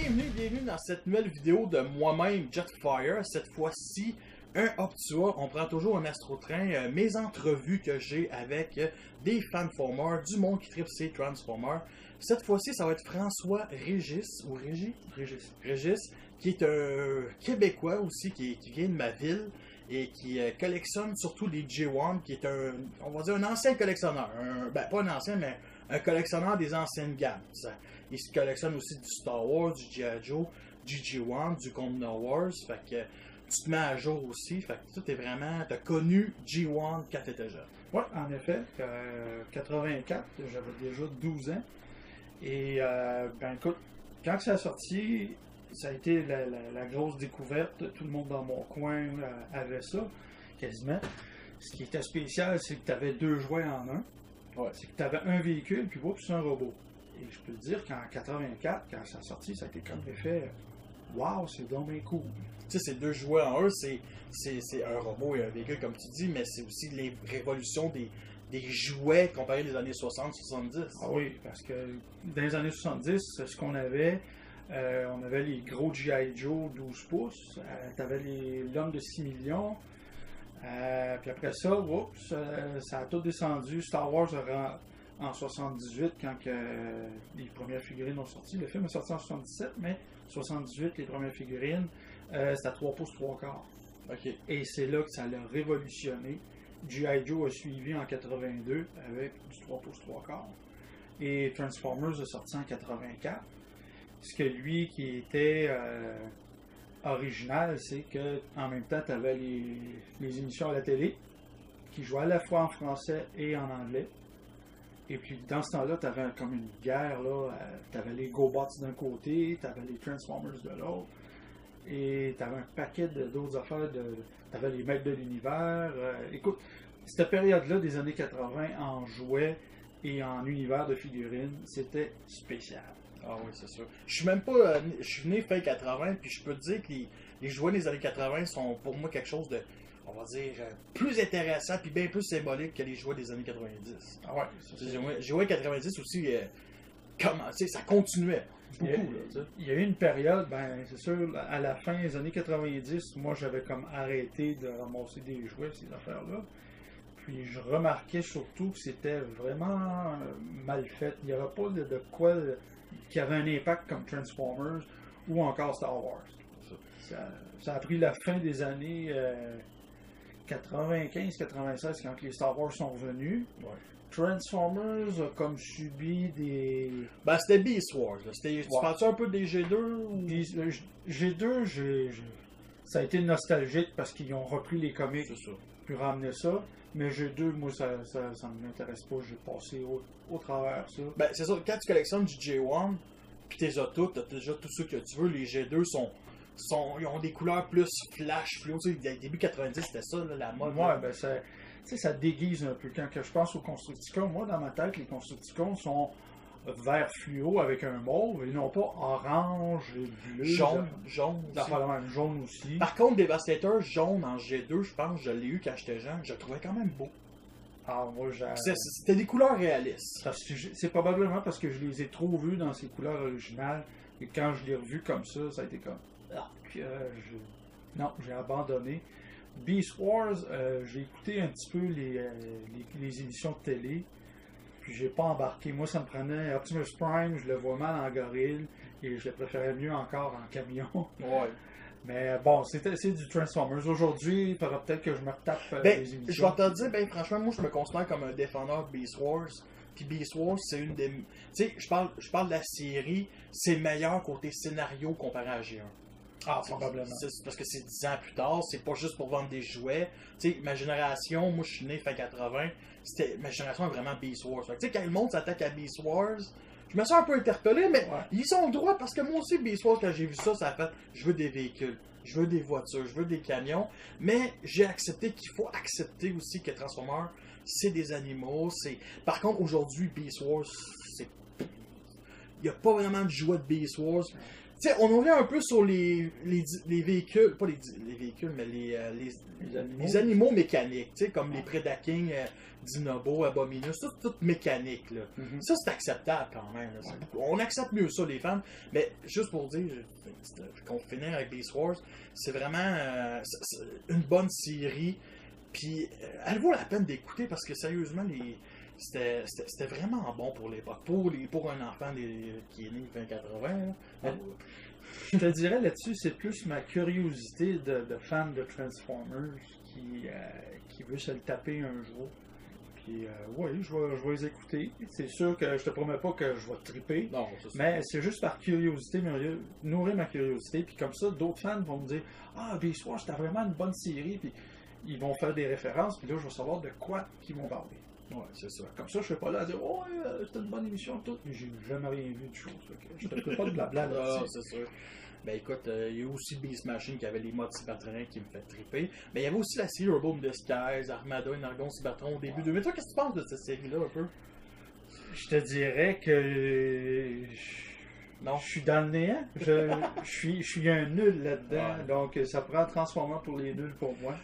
Bienvenue dans cette nouvelle vidéo de moi-même, Jetfire. Cette fois-ci, un Optua. On prend toujours un Astrotrain. Mes entrevues que j'ai avec des fanformers, du monde qui tripe ces Transformers. Cette fois-ci, ça va être François Régis, ou Régis, qui est un Québécois aussi, qui vient de ma ville et qui collectionne surtout les G1, qui est on va dire un ancien collectionneur. Pas un ancien, mais un collectionneur des anciennes gammes. Il se collectionne aussi du Star Wars, du G.I. Joe, du G1, du Condor Wars. Fait que tu te mets à jour aussi. Fait que tu t'as connu G1 quand tu étais jeune. Oui, en effet. 84, j'avais déjà 12 ans. Et écoute, quand ça a sorti, ça a été la grosse découverte. Tout le monde dans mon coin avait ça, quasiment. Ce qui était spécial, c'est que tu avais deux jouets en un. Ouais. C'est que tu avais un véhicule, puis c'est un robot. Et je peux te dire qu'en 84, quand ça a sorti, ça a été comme l'effet wow, c'est donc bien cool. Tu sais, c'est deux jouets en un, c'est un robot et un véhicule, comme tu dis, mais c'est aussi les révolutions des jouets comparés aux années 60-70. Ah oui, parce que dans les années 70, ce qu'on avait, on avait les gros G.I. Joe 12 pouces, tu avais l'homme de 6 millions, puis après ça, ça a tout descendu. Star Wars en 78, quand les premières figurines ont sorti. Le film est sorti en 77, mais 78, les premières figurines, c'était à 3 pouces 3 quarts. Okay. Et c'est là que ça l'a révolutionné. G.I. Joe a suivi en 82 avec du 3 pouces 3 quarts. Et Transformers a sorti en 84. Ce que lui qui était original, c'est que en même temps, tu avais les émissions à la télé qui jouaient à la fois en français et en anglais. Et puis dans ce temps-là, tu avais comme une guerre, tu avais les GoBots d'un côté, tu avais les Transformers de l'autre, et tu avais un paquet d'autres affaires, tu avais les maîtres de l'univers. Écoute, cette période-là des années 80 en jouets et en univers de figurines, c'était spécial. Ah oui, c'est sûr. Je suis même pas. Je suis né fin 80, puis je peux te dire que les jouets des années 80 sont pour moi quelque chose de, on va dire, plus intéressant puis bien plus symbolique que les jouets des années 90. Ah ouais, les jouets 90 aussi, ça continuait beaucoup. Il y a eu une période, c'est sûr, à la fin des années 90, moi j'avais comme arrêté de ramasser des jouets, ces affaires-là. Puis je remarquais surtout que c'était vraiment mal fait. Il n'y avait pas de quoi qui avait un impact comme Transformers ou encore Star Wars. Ça a pris la fin des années 95-96 quand les Star Wars sont revenus. Ouais. Transformers a comme subi des... c'était Beast Wars. Tu parles-tu un peu des G2? Ou... G2, ça a été nostalgique parce qu'ils ont repris les comics puis ramené ça. Mais G2, moi, ça ne m'intéresse pas. J'ai passé au travers ça. C'est ça. Quand tu collectionnes du J1, puis t'es toutes, t'as déjà tout ce que tu veux. Les G2 ils ont des couleurs plus flash, fluo. Début 90, c'était ça, la mode. Ouais, ça déguise un peu. Quand je pense aux Constructicons, moi, dans ma tête, les Constructicons sont vert fluo avec un mauve, et non pas orange et bleu. Jaune aussi. Par contre, Devastator jaune en G2, je pense, je l'ai eu quand j'étais jeune, je le trouvais quand même beau. Ah, moi, c'était des couleurs réalistes. C'est probablement parce que je les ai trop vus dans ces couleurs originales, et quand je l'ai revu comme ça a été comme... Non, j'ai abandonné. Beast Wars, j'ai écouté un petit peu les émissions de télé, puis j'ai pas embarqué. Moi, ça me prenait Optimus Prime, je le vois mal en gorille, et je le préférais mieux encore en camion. Ouais. Mais bon, c'est du Transformers. Aujourd'hui, il faudra peut-être que je me retape les émissions. Je vais te dire, franchement, moi, je me considère comme un défendeur de Beast Wars. Puis Beast Wars, c'est une des... Tu sais, je parle de la série, c'est meilleur côté scénario comparé à G1. Ah, probablement. C'est parce que c'est 10 ans plus tard, c'est pas juste pour vendre des jouets. Tu sais, ma génération, moi je suis né fin 80, ma génération est vraiment Beast Wars. Tu sais, quand le monde s'attaque à Beast Wars, je me sens un peu interpellé, mais ils ont le droit, parce que moi aussi, Beast Wars, quand j'ai vu ça, ça a fait, je veux des véhicules, je veux des voitures, je veux des camions, mais j'ai accepté qu'il faut accepter aussi que Transformers, c'est des animaux. Par contre, aujourd'hui, Beast Wars, il n'y a pas vraiment de jouets de Beast Wars. Tu sais, on revient un peu sur les véhicules, pas les véhicules, mais les animaux mécaniques, tu sais, comme les Predaking, Dinobo, Abominus, tout mécanique, là. Ça, c'est acceptable quand même. Là. On accepte mieux ça, les fans. Mais juste pour dire, qu'on finit avec Beast Wars, c'est vraiment c'est une bonne série. Puis, elle vaut la peine d'écouter parce que sérieusement, c'était vraiment bon pour l'époque. Pour un enfant qui est né fin 80. Je te dirais là-dessus, c'est plus ma curiosité de fan de Transformers qui veut se le taper un jour. Puis, oui, je vais les écouter. C'est sûr que je te promets pas que je vais triper. Non, c'est ça. Mais c'est juste par curiosité, nourrir ma curiosité. Puis comme ça, d'autres fans vont me dire ah, Beast Wars, c'était vraiment une bonne série. Puis ils vont faire des références. Puis là, je vais savoir de quoi ils vont parler. Ouais, c'est ça. Comme ça, je ne suis pas là à dire oh, c'était une bonne émission, tout. Mais j'ai jamais rien vu de choses. Je ne te fais pas de blabla là-dessus. Ah, c'est sûr. Ben écoute, il y a aussi Beast Machine qui avait les modes Cybertron qui me fait triper. Mais il y avait aussi la série Robo in Disguise, Armada, Energon, Cybertron au début de. Mais toi, qu'est-ce que tu penses de cette série-là un peu? Je te dirais que. Non, je suis dans le néant. Je suis un nul là-dedans. Ouais. Donc, ça prend un transformant pour les nuls pour moi.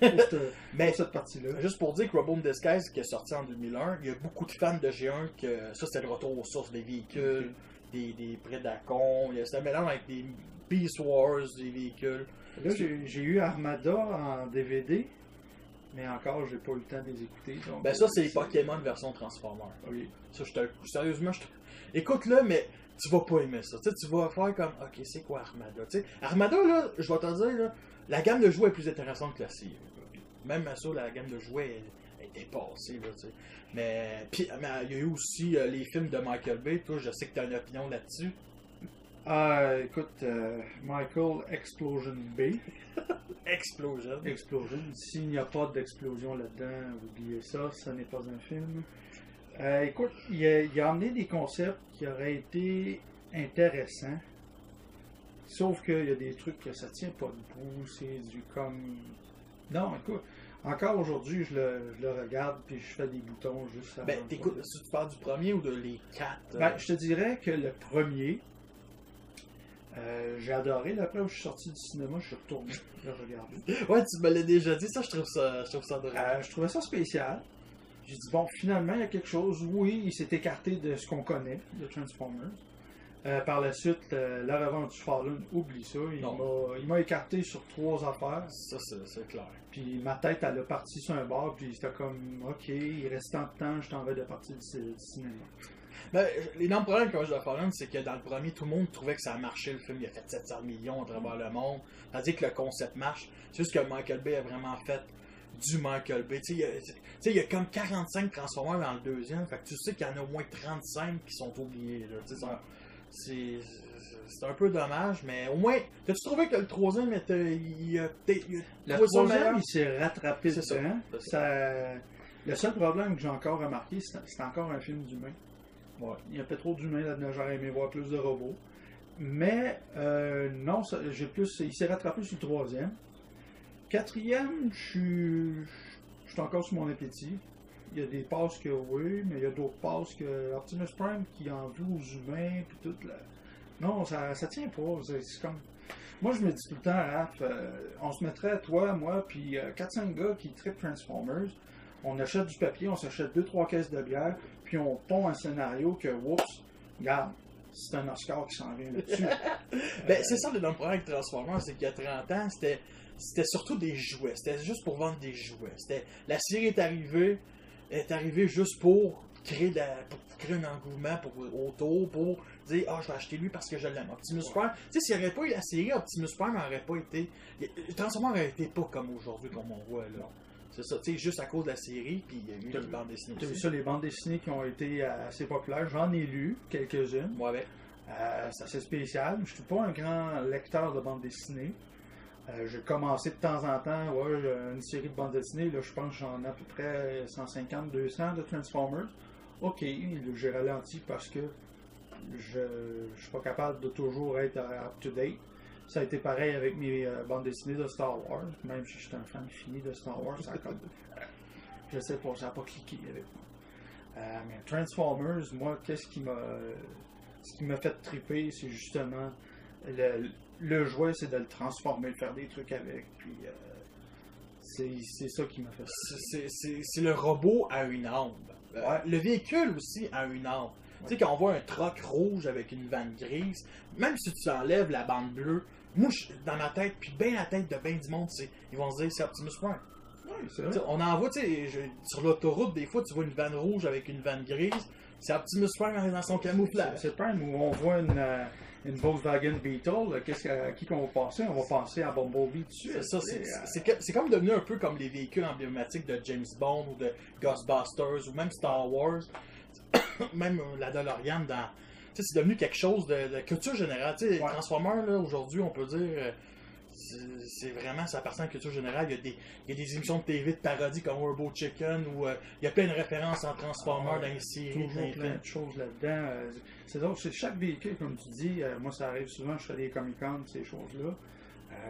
Pour cette partie-là. Juste pour dire que Robo in Disguise, qui est sorti en 2001, il y a beaucoup de fans de G1 que ça, c'était le retour aux sources des véhicules. Des Predacons, c'était un mélange avec des Beast Wars, des véhicules. Là, j'ai eu Armada en DVD, mais encore, j'ai pas eu le temps de les écouter. Donc, ben ça, c'est les Pokémon version Transformers. Oui. Ça, sérieusement, écoute-le, mais tu vas pas aimer ça. T'sais, tu vas faire comme, ok, c'est quoi Armada? T'sais, Armada, là, je vais te dire, là, la gamme de jouets est plus intéressante que la série. Même à ça, la gamme de jouets est dépassée, là, tu sais. Mais il y a eu aussi les films de Michael Bay. Toi, je sais que tu as une opinion là-dessus. Écoute, Michael Explosion Bay. Explosion. S'il n'y a pas d'explosion là-dedans, oubliez ça, ce n'est pas un film. Écoute, il a amené des concepts qui auraient été intéressants. Sauf qu'il y a des trucs que ça tient pas debout. C'est du comme. Non, écoute. Encore aujourd'hui, je le regarde puis je fais des boutons juste avant. Ben, t'écoutes, si tu parles du premier ou de les 4 Ben, je te dirais que le premier, j'ai adoré. Après où je suis sorti du cinéma, je suis retourné le regarder. Ouais, tu me l'as déjà dit, ça, je trouve ça drôle. Je trouvais ça spécial. J'ai dit, bon, finalement, il y a quelque chose. Oui, il s'est écarté de ce qu'on connaît de Transformers. Par la suite, la revanche du Fallen, oublie ça. Il m'a écarté sur 3 affaires. Ça, c'est clair. Puis ma tête, elle a parti sur un bord, puis c'était comme, ok, il reste tant de temps, je t'en vais de partir du cinéma. Ben, l'énorme problème quand je le Fallen, c'est que dans le premier, tout le monde trouvait que ça marchait, le film. Il a fait 700 millions à travers le monde. Tandis que le concept marche. C'est juste que Michael Bay a vraiment fait du Michael Bay. Tu sais, il y a comme 45 Transformers dans le deuxième. Fait que tu sais qu'il y en a au moins 35 qui sont oubliés. Là. C'est un peu dommage, mais au moins, t'as-tu trouvé que le troisième était. Le troisième, il s'est rattrapé dedans. Le seul problème que j'ai encore remarqué, c'est encore un film d'humain. Ouais. Il y a pas trop d'humains là-dedans, j'aurais aimé voir plus de robots. Mais non, il s'est rattrapé sur le troisième. Quatrième, je suis encore sur mon appétit. Il y a des passes que oui, mais il y a d'autres passes que Optimus Prime qui en veut aux humains puis tout là. Non, ça tient pas. C'est comme. Moi je me dis tout le temps, Raph, on se mettrait, toi, moi, puis 4-5 gars qui trippent Transformers, on achète du papier, on s'achète 2-3 caisses de bière, puis on pond un scénario que oups, regarde, c'est un Oscar qui s'en vient là-dessus. Ben c'est ça le problème avec Transformers, c'est qu'il y a 30 ans, c'était surtout des jouets. C'était juste pour vendre des jouets. La série est arrivée juste pour créer un engouement autour, pour dire je vais acheter lui parce que je l'aime. Optimus Prime, tu sais, s'il n'y avait pas eu la série, Optimus Prime n'aurait pas été. Transformers n'aurait été pas comme aujourd'hui, comme on voit là. C'est ça, tu sais, juste à cause de la série, puis il y a eu les bandes dessinées. Tu as vu ça, les bandes dessinées qui ont été assez populaires. J'en ai lu quelques-unes. Ouais. C'est assez spécial. Je ne suis pas un grand lecteur de bandes dessinées. J'ai commencé de temps en temps une série de bandes dessinées. Là, je pense que j'en ai à peu près 150-200 de Transformers. Ok, j'ai ralenti parce que je ne suis pas capable de toujours être up-to-date. Ça a été pareil avec mes bandes dessinées de Star Wars. Même si je suis un fan fini de Star Wars, ça a comme... je sais pas, ça n'a pas cliqué avec moi. Mais Transformers, moi, ce qui m'a fait triper, c'est justement Le jouet, c'est de le transformer, de faire des trucs avec. Puis c'est ça qui m'a fait ça. C'est le robot à une âme. Ouais. Le véhicule aussi a une âme. Ouais. Tu sais, quand on voit un truck rouge avec une vanne grise, même si tu enlèves la bande bleue, moi, dans ma tête, puis bien la tête de bien du monde, ils vont se dire c'est Optimus Prime. Oui, c'est T'sais, vrai. on en voit, sur l'autoroute, des fois, tu vois une vanne rouge avec une vanne grise. C'est Optimus Prime dans son camouflage. C'est Prime où on voit une Volkswagen Beetle. À qui qu'on va penser? On va penser à Bumblebee dessus. C'est ça, c'est comme devenu un peu comme les véhicules emblématiques de James Bond ou de Ghostbusters ou même Star Wars. Même la DeLorean dans. C'est devenu quelque chose de culture générale. Les Transformers, là, aujourd'hui, on peut dire. C'est vraiment, ça appartient à la culture générale. Il y a des émissions de TV de parodie comme Turbo Chicken où il y a plein de références en Transformers dans les séries. Toujours plein de choses là-dedans. C'est drôle, c'est chaque véhicule, comme tu dis. Moi, ça arrive souvent, je fais des Comic-Con, ces choses-là.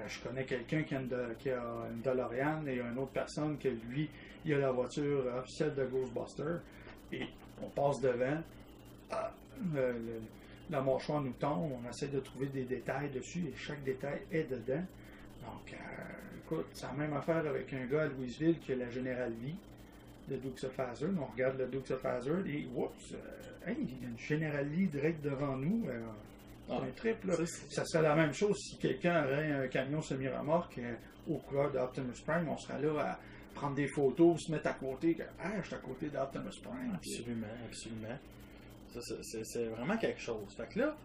Je connais quelqu'un qui a une DeLorean et une autre personne que lui, il a la voiture officielle de Ghostbusters. Et on passe devant. La mâchoire nous tombe, on essaie de trouver des détails dessus et chaque détail est dedans. Donc, écoute, c'est la même affaire avec un gars à Louisville qui a la General Lee de Dukes of Hazzard. On regarde le Dukes of Hazzard et oups, hey, il y a une General Lee direct devant nous. C'est un trip, là. Ça serait la même chose si quelqu'un aurait un camion semi-remorque au couleur d'Optimus Prime. On serait là à prendre des photos, se mettre à côté. Je suis à côté d'Optimus Prime. Absolument, absolument. C'est vraiment quelque chose. Fait que là,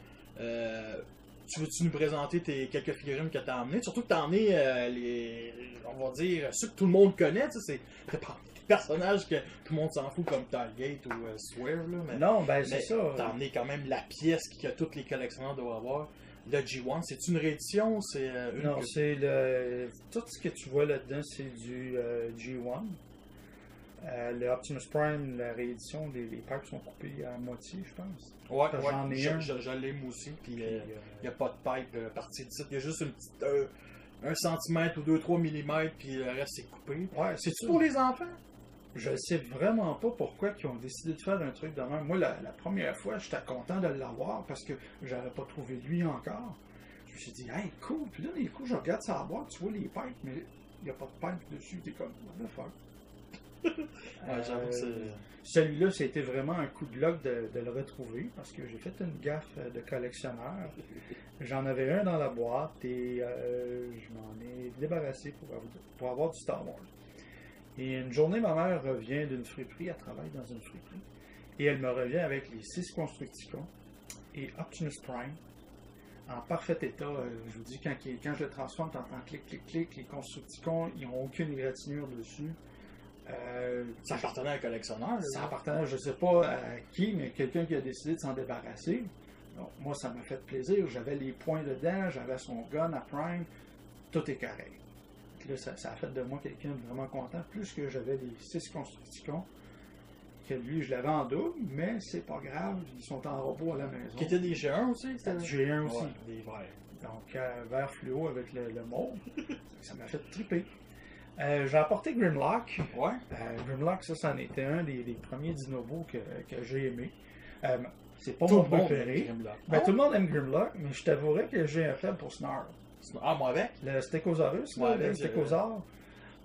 tu veux-tu nous présenter quelques figurines que tu as emmenées? Surtout que tu as emmené on va dire, ceux que tout le monde connaît. C'est des personnages que tout le monde s'en fout comme Target ou Swerve. Là, non, ben c'est ça. Tu as emmené quand même la pièce que tous les collectionneurs doivent avoir. Le G1, c'est une réédition? Non, c'est tout ce que tu vois là-dedans, c'est du G1. Le Optimus Prime, la réédition, les parts sont coupées à moitié, je pense. Ouais, j'en ai un. Je l'ai moi aussi, puis il n'y a pas de pipe partie d'ici. Il y a juste une petite, 1 centimètre ou 2-3 mm, puis le reste c'est coupé. Ouais, c'est-tu pour les enfants? Je ne sais vraiment pas pourquoi ils ont décidé de faire un truc de même. Moi, la première fois, j'étais content de l'avoir parce que j'avais pas trouvé lui encore. Je me suis dit, hey, cool. Puis là, des coups, je regarde sa boîte, tu vois les pipes, mais il n'y a pas de pipe dessus. T'es comme, what the fuck? Celui-là, c'était vraiment un coup de luck de le retrouver parce que j'ai fait une gaffe de collectionneur. J'en avais un dans la boîte et je m'en ai débarrassé pour avoir du Star Wars. Et une journée, ma mère revient d'une friperie, elle travaille dans une friperie, et elle me revient avec les 6 Constructicons et Optimus Prime en parfait état. Je vous dis, quand je le transforme, tu entends clic, clic, clic. Les Constructicons, ils n'ont aucune égratignure dessus. Ça appartenait à un collectionneur. Ça appartenait, je ne sais pas à qui, mais quelqu'un qui a décidé de s'en débarrasser. Donc, moi, ça m'a fait plaisir. J'avais les points dedans, j'avais son gun à Prime. Tout est carré. Là, ça a fait de moi quelqu'un de vraiment content. Plus que j'avais les 6 Constructicons, que lui, je l'avais en double, mais c'est pas grave. Ils sont en robot à la maison. Qui étaient des G1 aussi? C'était des G1 aussi. Ouais, des verts. Donc, vert fluo avec le mauve. Ça m'a fait triper. J'ai apporté Grimlock. Ouais. Grimlock, ça en était un des premiers Dinobos que j'ai aimé. C'est pas Tout mon le monde préféré. aime Grimlock. Tout le monde aime Grimlock, mais je t'avouerais que j'ai un faible pour Snarl. Ah, moi avec? Le Stegosaurus, le Stegosaure.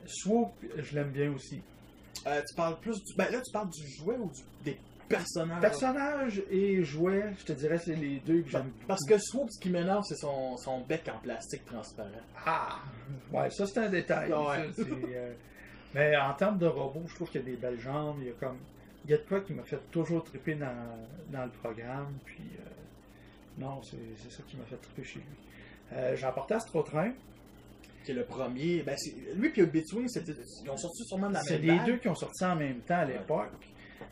Swoop, je l'aime bien aussi. Tu parles plus du... Ben là, tu parles du jouet ou des personnages? Personnage et jouet, je te dirais, c'est les deux que j'aime. Parce que Swoop, ce qui m'énerve, c'est son bec en plastique transparent. Ah! Ouais, ça c'est un détail. Ouais. Ça, mais en termes de robot, je trouve qu'il y a des belles jambes. Il y a de quoi qui m'a fait toujours triper dans le programme. Puis, non, c'est ça qui m'a fait triper chez lui. J'ai apporté Astrotrain. Qui est le premier. Ben, lui et Between, ils ont sorti sûrement de la même C'est les deux qui ont sorti en même temps à l'époque.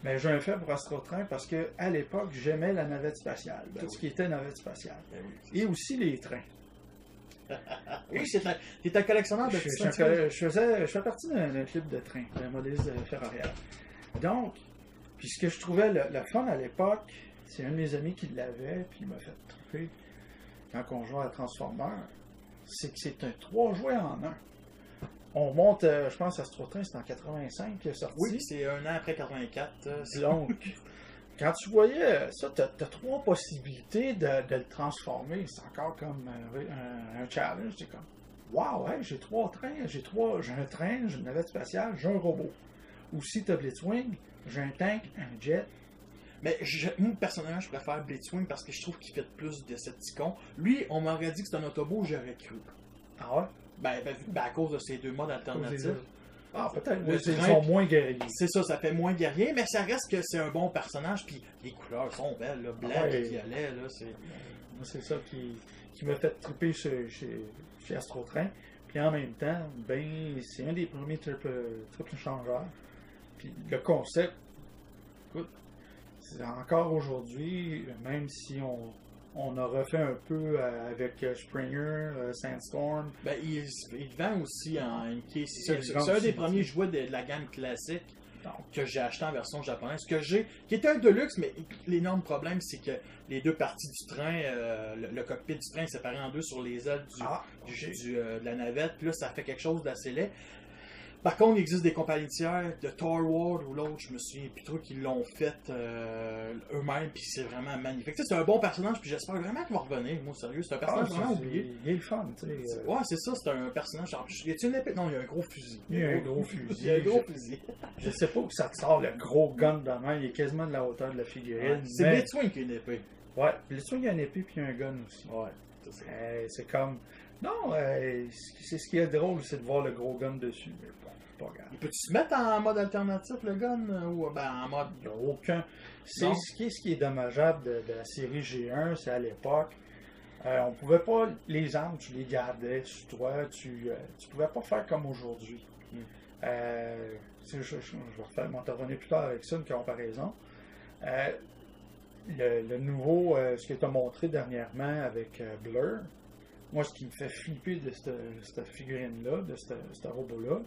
Mais j'ai un fait pour Astrotrain parce qu'à l'époque, j'aimais la navette spatiale. Tout ce qui était navette spatiale. Et aussi les trains. Oui, t'es un collectionneur de trains. Je fais partie d'un club de train, d'un modèle ferroviaire. Donc, puis ce que je trouvais le fun à l'époque, c'est un de mes amis qui l'avait, puis il m'a fait triper quand on jouait à Transformers, c'est que c'est un 3 jouets en 1. On monte, je pense, Astrotrain, c'est en 85 qu'il est sorti. Oui, c'est un an après 84. Donc, quand tu voyais ça, tu as 3 possibilités de le transformer. C'est encore comme un challenge. C'est comme, wow, hey, j'ai 3 trains, j'ai un train, j'ai une navette spatiale, j'ai un robot. Ou si tu as Blitzwing, j'ai un tank, un jet. Mais moi, personnellement, je préfère Blitzwing parce que je trouve qu'il fait plus de Decepticons. Lui, on m'aurait dit que c'est un Autobot, j'aurais cru. Ah ouais? Ben, à cause de ces 2 modes alternatifs. Ah, peut-être. Le Ils train, sont moins guerriers. C'est ça fait moins guerrier, mais ça reste que c'est un bon personnage, puis les couleurs sont belles, là, blanc et violet, là, c'est... Moi, c'est ça qui m'a fait triper chez Astro Train. Puis en même temps, ben, c'est un des premiers triple changeurs. Puis le concept, écoute, c'est encore aujourd'hui, même si on a refait un peu avec Springer, Sandstorm. Ben, il vend aussi en NK. C'est vend un aussi, des premiers jouets de la gamme classique que j'ai acheté en version japonaise. Qui était un Deluxe, mais l'énorme problème, c'est que les 2 parties du train, le cockpit du train est séparé en 2 sur les ailes de la navette. Puis là, ça fait quelque chose d'assez laid. Par contre, il existe des compagnies tiers de Torward ou l'autre, je me souviens plus trop, qui l'ont fait eux-mêmes, puis c'est vraiment magnifique. Tu sais, c'est un bon personnage, puis j'espère vraiment qu'il va revenir. Moi, sérieux, c'est un personnage vraiment oublié. Il est le fun, tu sais. Ouais, c'est ça, c'est un personnage. Y a-t-il une épée? Non, il y a un gros fusil. Il y a un gros fusil. Il y a un gros fusil. Je sais pas où ça te sort, le gros gun de main. Il est quasiment de la hauteur de la figurine. C'est Blitzwing qui a une épée. Ouais, Blitzwing, il y a une épée, puis il y a un gun aussi. Ouais, c'est comme. Non, c'est ce qui est drôle, c'est de voir le gros gun dessus. Mais bon, pas grave. Il peut-tu se mettre en mode alternatif, le gun? Ou en mode. Il n'y a aucun. C'est ce qui est dommageable de la série G1, c'est à l'époque. On pouvait pas. Les armes, tu les gardais sur toi. Tu pouvais pas faire comme aujourd'hui. Je vais m'en revenir plus tard avec ça, une comparaison. Le nouveau, ce que tu as montré dernièrement avec Blur, moi, ce qui me fait flipper de cette figurine-là, de ce robot-là.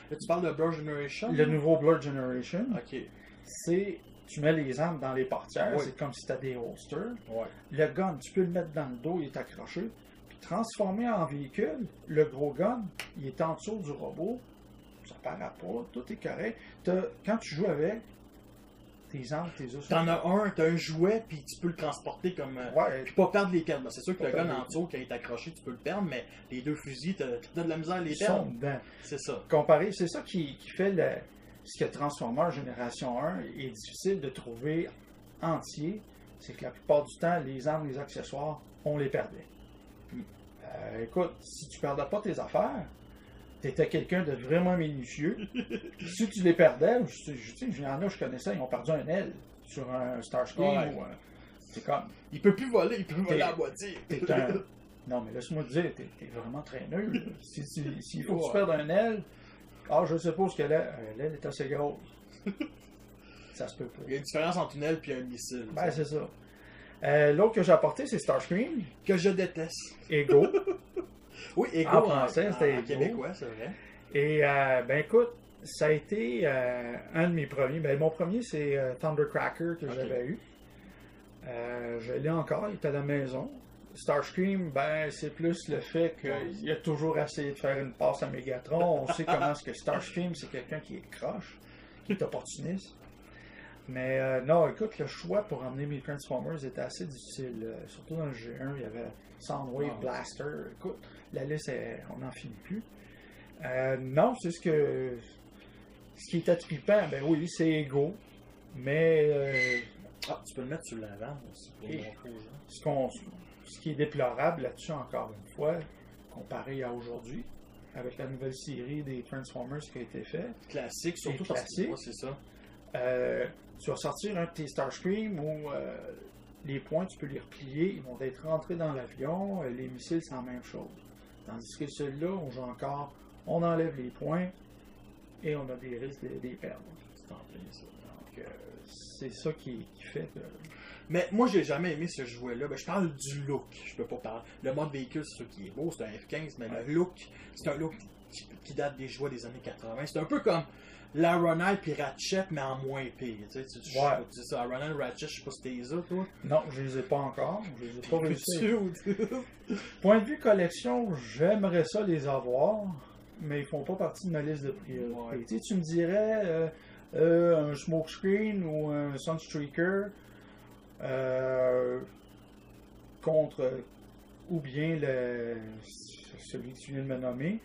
Là, tu parles de Blur Generation? Le nouveau Blur Generation. Ok. C'est. Tu mets les armes dans les portières, oui. C'est comme si tu as des holsters. Ouais. Le gun, tu peux le mettre dans le dos, il est accroché. Puis transformé en véhicule, le gros gun, il est en dessous du robot. Ça paraît pas, tout est correct. Quand tu joues avec, tes armes, tes os. T'en as un jouet, puis tu peux le transporter comme. Ouais. Puis pas perdre les perdre. C'est sûr que le gun en dessous, quand il est accroché, tu peux le perdre, mais les 2 fusils, t'as de la misère à les perdre. C'est ça. Comparé, c'est ça qui fait ce que Transformers Génération 1 est difficile de trouver entier, c'est que la plupart du temps, les armes, les accessoires, on les perdait. Écoute, si tu perdais pas tes affaires, tu étais quelqu'un de vraiment minutieux. Si tu les perdais, il y en a, je connaissais, ils ont perdu un aile sur un Starscream. Ouais. C'est comme. Il peut plus voler, il peut voler à moitié. Non, mais laisse-moi te dire, t'es vraiment traîneux. S'il faut que tu perdes un aile, je suppose que l'aile est assez grosse. Ça se peut pas. Il y a une différence entre une aile et un missile. Ben, c'est ça. L'autre que j'ai apporté, c'est Starscream. Que je déteste. Ego. Oui, Ego en français, c'était Ego. Québécois, c'est vrai. Et, ben écoute, ça a été un de mes premiers. Ben, mon premier, c'est Thundercracker que j'avais eu. Je l'ai encore, il est à la maison. Starscream, ben, c'est plus le fait qu'il a toujours essayé de faire une passe à Megatron. On sait comment est-ce que Starscream, c'est quelqu'un qui est croche, qui est opportuniste. Mais non, écoute, le choix pour emmener mes Transformers était assez difficile. Surtout dans le G1, il y avait Soundwave, Blaster. Écoute, la liste, on n'en finit plus. Non, c'est ce qui était trippant, ben oui, c'est Ego. Mais. Tu peux le mettre sur l'avant aussi pour montrer aux gens. Ce qui est déplorable là-dessus, encore une fois, comparé à aujourd'hui, avec la nouvelle série des Transformers qui a été faite. Classique, surtout parce que c'est ça. Tu vas sortir un de tes Starscream où les points, tu peux les replier, ils vont être rentrés dans l'avion, les missiles, c'est la même chose. Tandis que celui-là, on joue encore, on enlève les points et on a des risques de les perdre. C'est en plein ça. Donc, c'est ça qui fait que... Mais moi, j'ai jamais aimé ce jouet-là. Ben, je parle du look. Je peux pas parler. Le mode véhicule, c'est sûr qui est beau, c'est un F-15, mais le look, c'est un look qui date des jouets des années 80. C'est un peu comme la Ronald puis Ratchet, mais en moins pire. Tu sais ça, Ronald Ratchet, je sais pas si t'es ça, toi. Non, je les ai pas encore. Je les ai pas réussi. Point de vue collection, j'aimerais ça les avoir, mais ils font pas partie de ma liste de priorités. Ouais. Tu me dirais Un smokescreen ou un sunstreaker contre ou bien celui que tu viens de me nommer.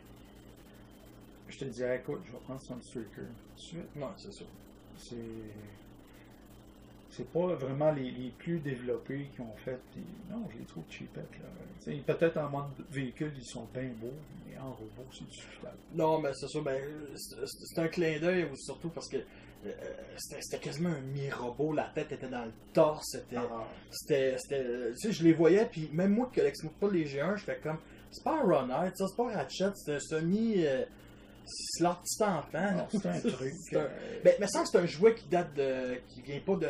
Je te dirais, écoute, je vais prendre sunstreaker tout de suite. Non, c'est ça. C'est pas vraiment les plus développés qui ont fait. Puis, non, je les trouve cheapettes. Peut-être en mode véhicule, ils sont bien beaux, mais en robot, c'est du futable. Non, mais c'est ça. Ben, c'est un clin d'œil, surtout parce que c'était quasiment un mi-robot. La tête était dans le torse. C'était, tu sais, je les voyais, puis même moi qui collectionne pas les G1, je fais comme, c'est pas un Runner, ça, c'est pas un Ratchet, c'est un semi. C'est leur petit enfant. C'est un truc. Mais il me semble que c'est un jouet qui date de. Qui vient pas de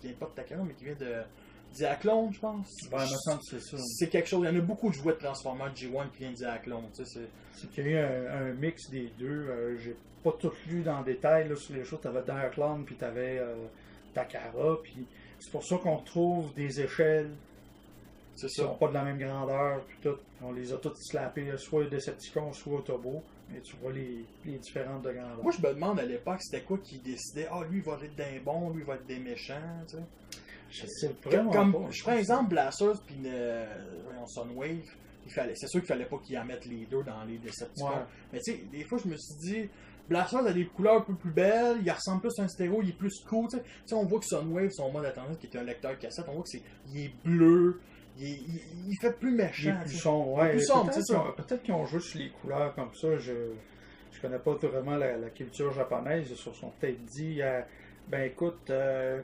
qui vient pas de Takara, mais qui vient de. Diaclone, je pense. Ben, il me semble que c'est ça. C'est quelque chose. Il y en a beaucoup de jouets de Transformers G1 qui viennent de Diaclone. C'est qu'il y a eu un mix des deux. J'ai pas tout lu dans le détail là, sur les choses. T'avais Diaclone, puis t'avais Takara. Puis c'est pour ça qu'on retrouve des échelles. Qui sont pas de la même grandeur. Puis tout. On les a toutes slappées, soit Decepticons, soit Autobot. Mais tu vois les différentes de grandeur. Moi, je me demande à l'époque, c'était quoi qui décidait, lui, il va être des bons, lui, il va être des méchants, tu sais. Je sais vraiment pas. Je prends exemple Blasters puis Sunwave. C'est sûr qu'il fallait pas qu'ils en mettent les deux dans les Decepticons. Ouais. Mais tu sais, des fois, je me suis dit, Blasters a des couleurs un peu plus belles, il ressemble plus à un stéréo, il est plus cool, tu sais. On voit que Sunwave, son mode attention, qui est un lecteur cassette, on voit qu'il est bleu. Il fait plus méchant. Il est plus sombre, ouais. Peut-être qu'ils ont joué sur les couleurs comme ça. Je connais pas vraiment la culture japonaise. Ils se sont peut-être dit, ben écoute,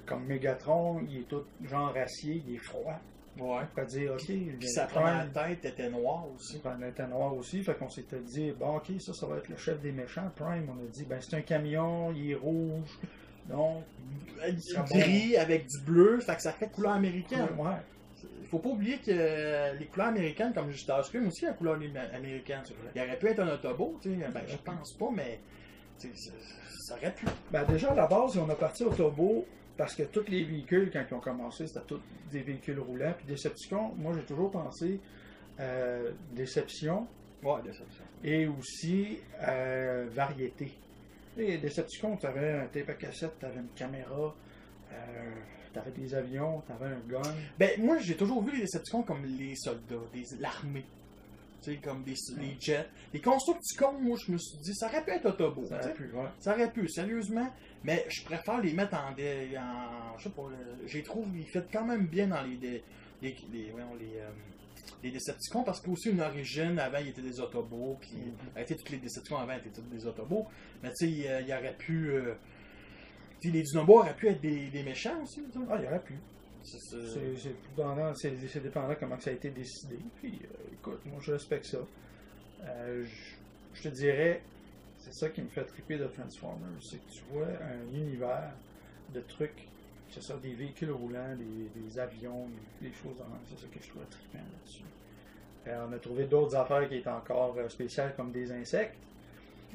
comme Megatron, il est tout genre acier, il est froid. Ouais. On peut dire, ok. Puis sa première tête était noire aussi. Elle était noire aussi. Fait qu'on s'était dit, bon, ok, ça va être le chef des méchants. Prime, on a dit, ben c'est un camion, il est rouge. Donc, gris avec du bleu, fait que ça fait couleur américaine. Ouais. Faut pas oublier que les couleurs américaines, comme Starscream aussi, la couleur américaine. Il aurait pu être un Autobot, tu sais. Ben, je pense pas, mais ça aurait pu. Ben, déjà, à la base, on a parti Autobot parce que tous les véhicules, quand ils ont commencé, c'était tous des véhicules roulants. Puis Decepticon, moi, j'ai toujours pensé Déception. Ouais, Déception. Et aussi variété. Les Decepticons, tu avais un tape à cassette, tu avais une caméra. T'avais des avions, t'avais un gun. Ben, moi, j'ai toujours vu les Decepticons comme les soldats, l'armée. Tu sais, comme les jets. Les Constructicons, moi, je me suis dit, ça aurait pu être Autobot. Ça aurait pu, ouais. Ça aurait pu, sérieusement. Mais je préfère les mettre je sais pas, j'ai trouvé, ils fait quand même bien dans les Decepticons, parce qu'aussi une origine, avant, ils étaient des Autobots, puis tous les Decepticons avant étaient tous des Autobots. Mais tu sais, il y aurait pu. Les Dinobots auraient pu être des méchants aussi. Ah, il y aurait pu. C'est dépendant comment ça a été décidé. Puis, écoute, moi, je respecte ça. Je te dirais, c'est ça qui me fait triper de Transformers, c'est que tu vois un univers de trucs, que ce soit des véhicules roulants, des avions, des choses en même. C'est ça que je trouve trippant là-dessus. On a trouvé d'autres affaires qui étaient encore spéciales, comme des insectes.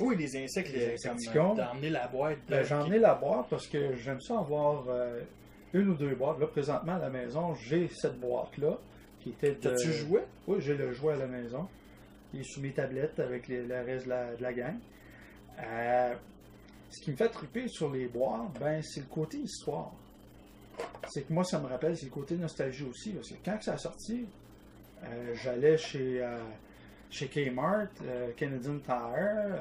Oui, les insectes, t'as emmené la boîte. J'en ai la boîte parce que j'aime ça avoir une ou deux boîtes. Là, présentement, à la maison, j'ai cette boîte-là qui était de... T'as-tu joué? Oui, j'ai le jouet à la maison. Il est sous mes tablettes avec le reste de la gang. Ce qui me fait triper sur les boîtes, ben, c'est le côté histoire. C'est que moi, ça me rappelle, c'est le côté nostalgie aussi. Parce que quand ça a sorti, j'allais chez Kmart, Canadian Tire.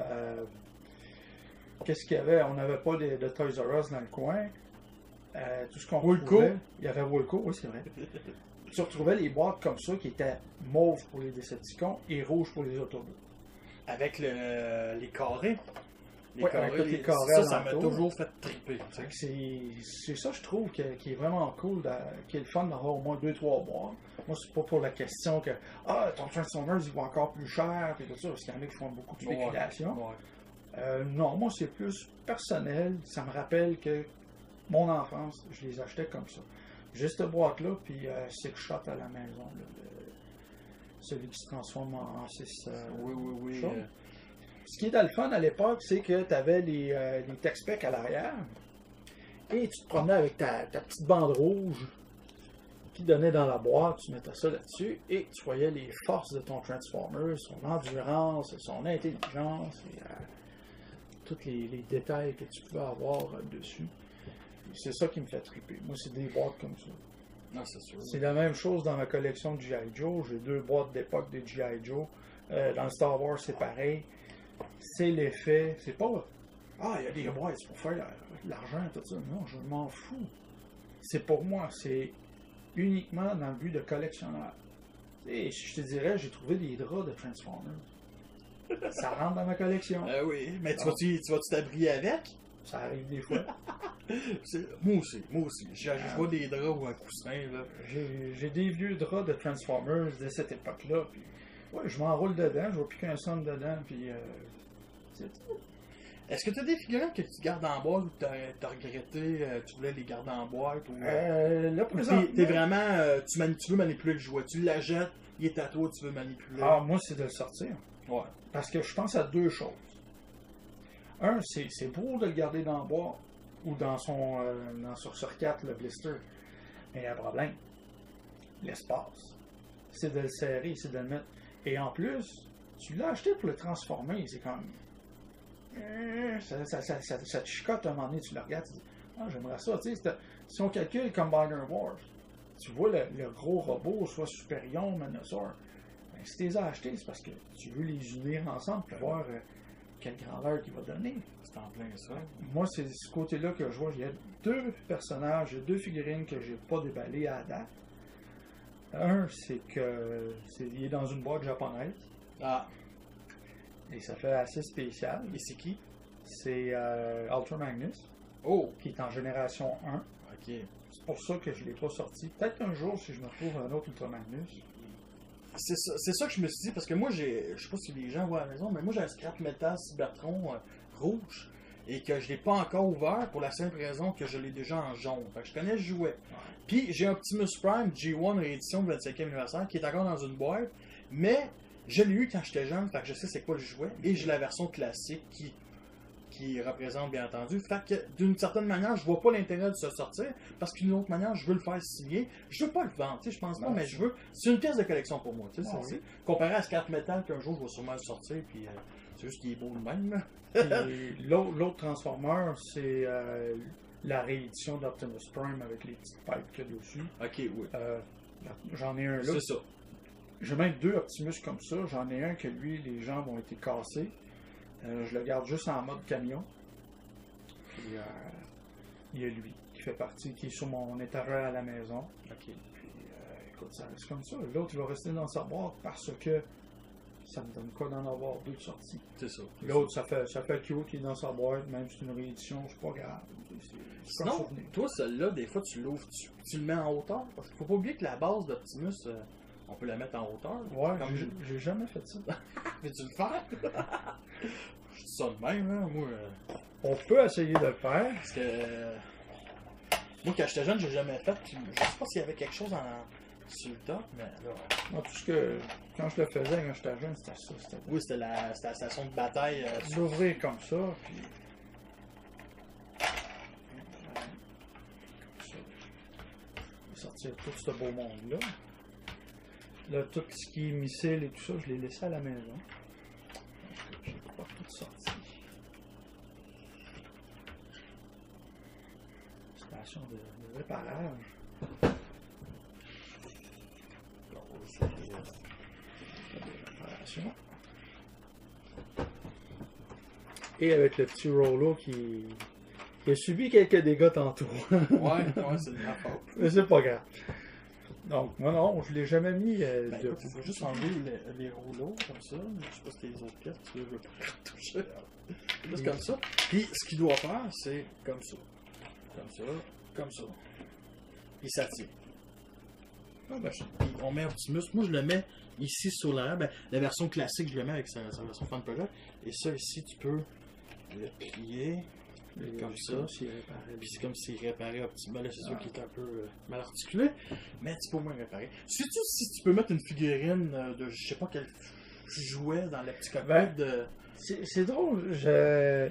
Qu'est-ce qu'il y avait? On n'avait pas de Toys R Us dans le coin. Tout ce qu'on retrouvait, il y avait Woolco, oui, c'est vrai. Tu retrouvais les boîtes comme ça qui étaient mauves pour les Decepticons et rouges pour les Autobots. Avec les carrés. Les carrés ça m'a toujours fait triper. C'est ça, je trouve, qui est vraiment cool, qui est le fun d'avoir au moins 2-3 boîtes. Moi, c'est pas pour la question que ton Transformers, il va encore plus cher, et tout ça, parce qu'il y en a qui font beaucoup de spéculation. Non, moi, c'est plus personnel. Ça me rappelle que mon enfance, je les achetais comme ça. J'ai cette boîte-là, puis Six Shot à la maison. Celui qui se transforme en 6. Oui. Ce qui était le fun à l'époque, c'est que tu avais les tech-specs à l'arrière et tu te promenais avec ta petite bande rouge qui donnait dans la boîte, tu mettais ça là-dessus et tu voyais les forces de ton Transformer, son endurance, son intelligence. tous les détails que tu pouvais avoir dessus. C'est ça qui me fait triper. Moi, c'est des boîtes comme ça. Non, c'est sûr. C'est la même chose dans ma collection de G.I. Joe. J'ai 2 boîtes d'époque de G.I. Joe. Dans le Star Wars, c'est pareil. C'est l'effet. C'est pas... Ah, il y a des boîtes pour faire l'argent, tout ça. Non, je m'en fous. C'est pour moi. C'est uniquement dans le but de collectionneur. Et je te dirais, j'ai trouvé des draps de Transformers. Ça rentre dans ma collection. Oui, mais tu vas-tu t'abriller avec? Ça arrive des fois. Moi aussi. Je vois des draps ou un coussin, là. J'ai des vieux draps de Transformers de cette époque-là. Puis, ouais, je m'enroule dedans, je vois plus qu'un son dedans, puis c'est tout. Est-ce que tu as des figurines que tu gardes en boîte ou que tu as regretté, tu voulais les garder en boîte? Ou là, présentement... t'es vraiment, tu veux manipuler le jouet, tu l'achètes, il est à toi, tu veux manipuler. Ah, moi, c'est de le sortir. Ouais. Parce que je pense à 2 choses. Un, c'est beau de le garder dans le bois ou dans son sur 4, le blister. Mais il y a un problème. L'espace. C'est de le serrer, c'est de le mettre. Et en plus, tu l'as acheté pour le transformer. C'est comme... Ça te chicote à un moment donné, tu le regardes, tu dis « Ah, j'aimerais ça. » Tu sais, si on calcule comme Combiner Wars, tu vois le gros robot, soit Superion, Manosaur. Ben, si tu les as achetés, c'est parce que tu veux les unir ensemble pour voir quelle grandeur qu'il va donner. C'est en plein ça. Moi, c'est ce côté-là que je vois. Il y a 2 personnages, il y a 2 figurines que j'ai pas déballées à la date. Un, c'est que il est dans une boîte japonaise. Ah. Et ça fait assez spécial. Et c'est qui? C'est Ultra Magnus. Oh! Qui est en génération 1. Ok. C'est pour ça que je ne l'ai pas sorti. Peut-être un jour, si je me retrouve un autre Ultra Magnus. C'est ça que je me suis dit, parce que moi, je sais pas si les gens voient à la maison, mais moi, j'ai un scrap metal Cybertron rouge, et que je l'ai pas encore ouvert, pour la simple raison que je l'ai déjà en jaune. Fait que je connais le jouet. Puis, j'ai un Optimus Prime G1 réédition de 25e anniversaire, qui est encore dans une boîte, mais je l'ai eu quand j'étais jeune, fait que je sais c'est quoi le jouet, et j'ai la version classique qui représente bien entendu. Fait que d'une certaine manière, je vois pas l'intérêt de se sortir, parce qu'une autre manière, je veux le faire signer. Je veux pas le vendre, je pense pas, mais je veux. C'est une pièce de collection pour moi. C'est comparé à Scrap Metal qu'un jour je vais sûrement le sortir, puis c'est juste qu'il est beau de même. L'autre Transformer, c'est la réédition d'Optimus Prime avec les petites pipes qu'il y a dessus. Ok, oui. J'en ai un là. C'est ça. J'ai même 2 Optimus comme ça. J'en ai un que lui, les jambes ont été cassées. Je le garde juste en mode camion. Puis, il y a lui qui fait partie, qui est sur mon étagère à la maison. Ok. Puis, écoute, ça reste comme ça. L'autre, il va rester dans sa boîte parce que ça me donne quoi d'en avoir 2 de sortie. C'est ça. L'autre, ça fait cute qui est dans sa boîte, même si c'est une réédition, c'est pas grave. Sinon, toi, celle-là, des fois, tu l'ouvres, tu le mets en hauteur. Parce qu'il faut pas oublier que la base d'Optimus, on peut la mettre en hauteur. Ouais, j'ai jamais fait ça. Veux-tu le faire? Je dis ça de même, hein, moi. On peut essayer de le faire. Parce que. Moi, quand j'étais jeune, j'ai jamais fait. Puis, je sais pas s'il y avait quelque chose sur le top, mais là. Non, tout ce que. Quand je le faisais, quand j'étais jeune, c'était ça. Oui, c'était la station de bataille. L'ouvrir comme ça, puis. Sortir tout ce beau monde-là. Là, tout ce qui est missile et tout ça, je l'ai laissé à la maison. Je n'ai pas tout sorti. Station de réparage. Et avec le petit Rollo qui a subi quelques dégâts tantôt. Ouais, c'est de ma faute. Mais c'est pas grave. Donc, moi non, je l'ai jamais mis. Il faut juste enlever les rouleaux comme ça. Je sais pas si les autres pièces, tu veux pas toucher. Juste comme ça. Puis ce qu'il doit faire, c'est comme ça. Comme ça, comme ça. Puis ça tient. Ah, ben, puis on met Optimus. Moi, je le mets ici sur l'arrière. Ben, la version classique, je le mets avec sa version Fan Project. Et ça, ici, tu peux le plier. Comme ça. Puis c'est comme s'il réparait Optimus. Là, c'est sûr qu'il est un peu mal articulé. Mais tu peux au moins réparer. Sais-tu si tu peux mettre une figurine de je sais pas quel jouet dans le petit cockpit de. C'est drôle. Je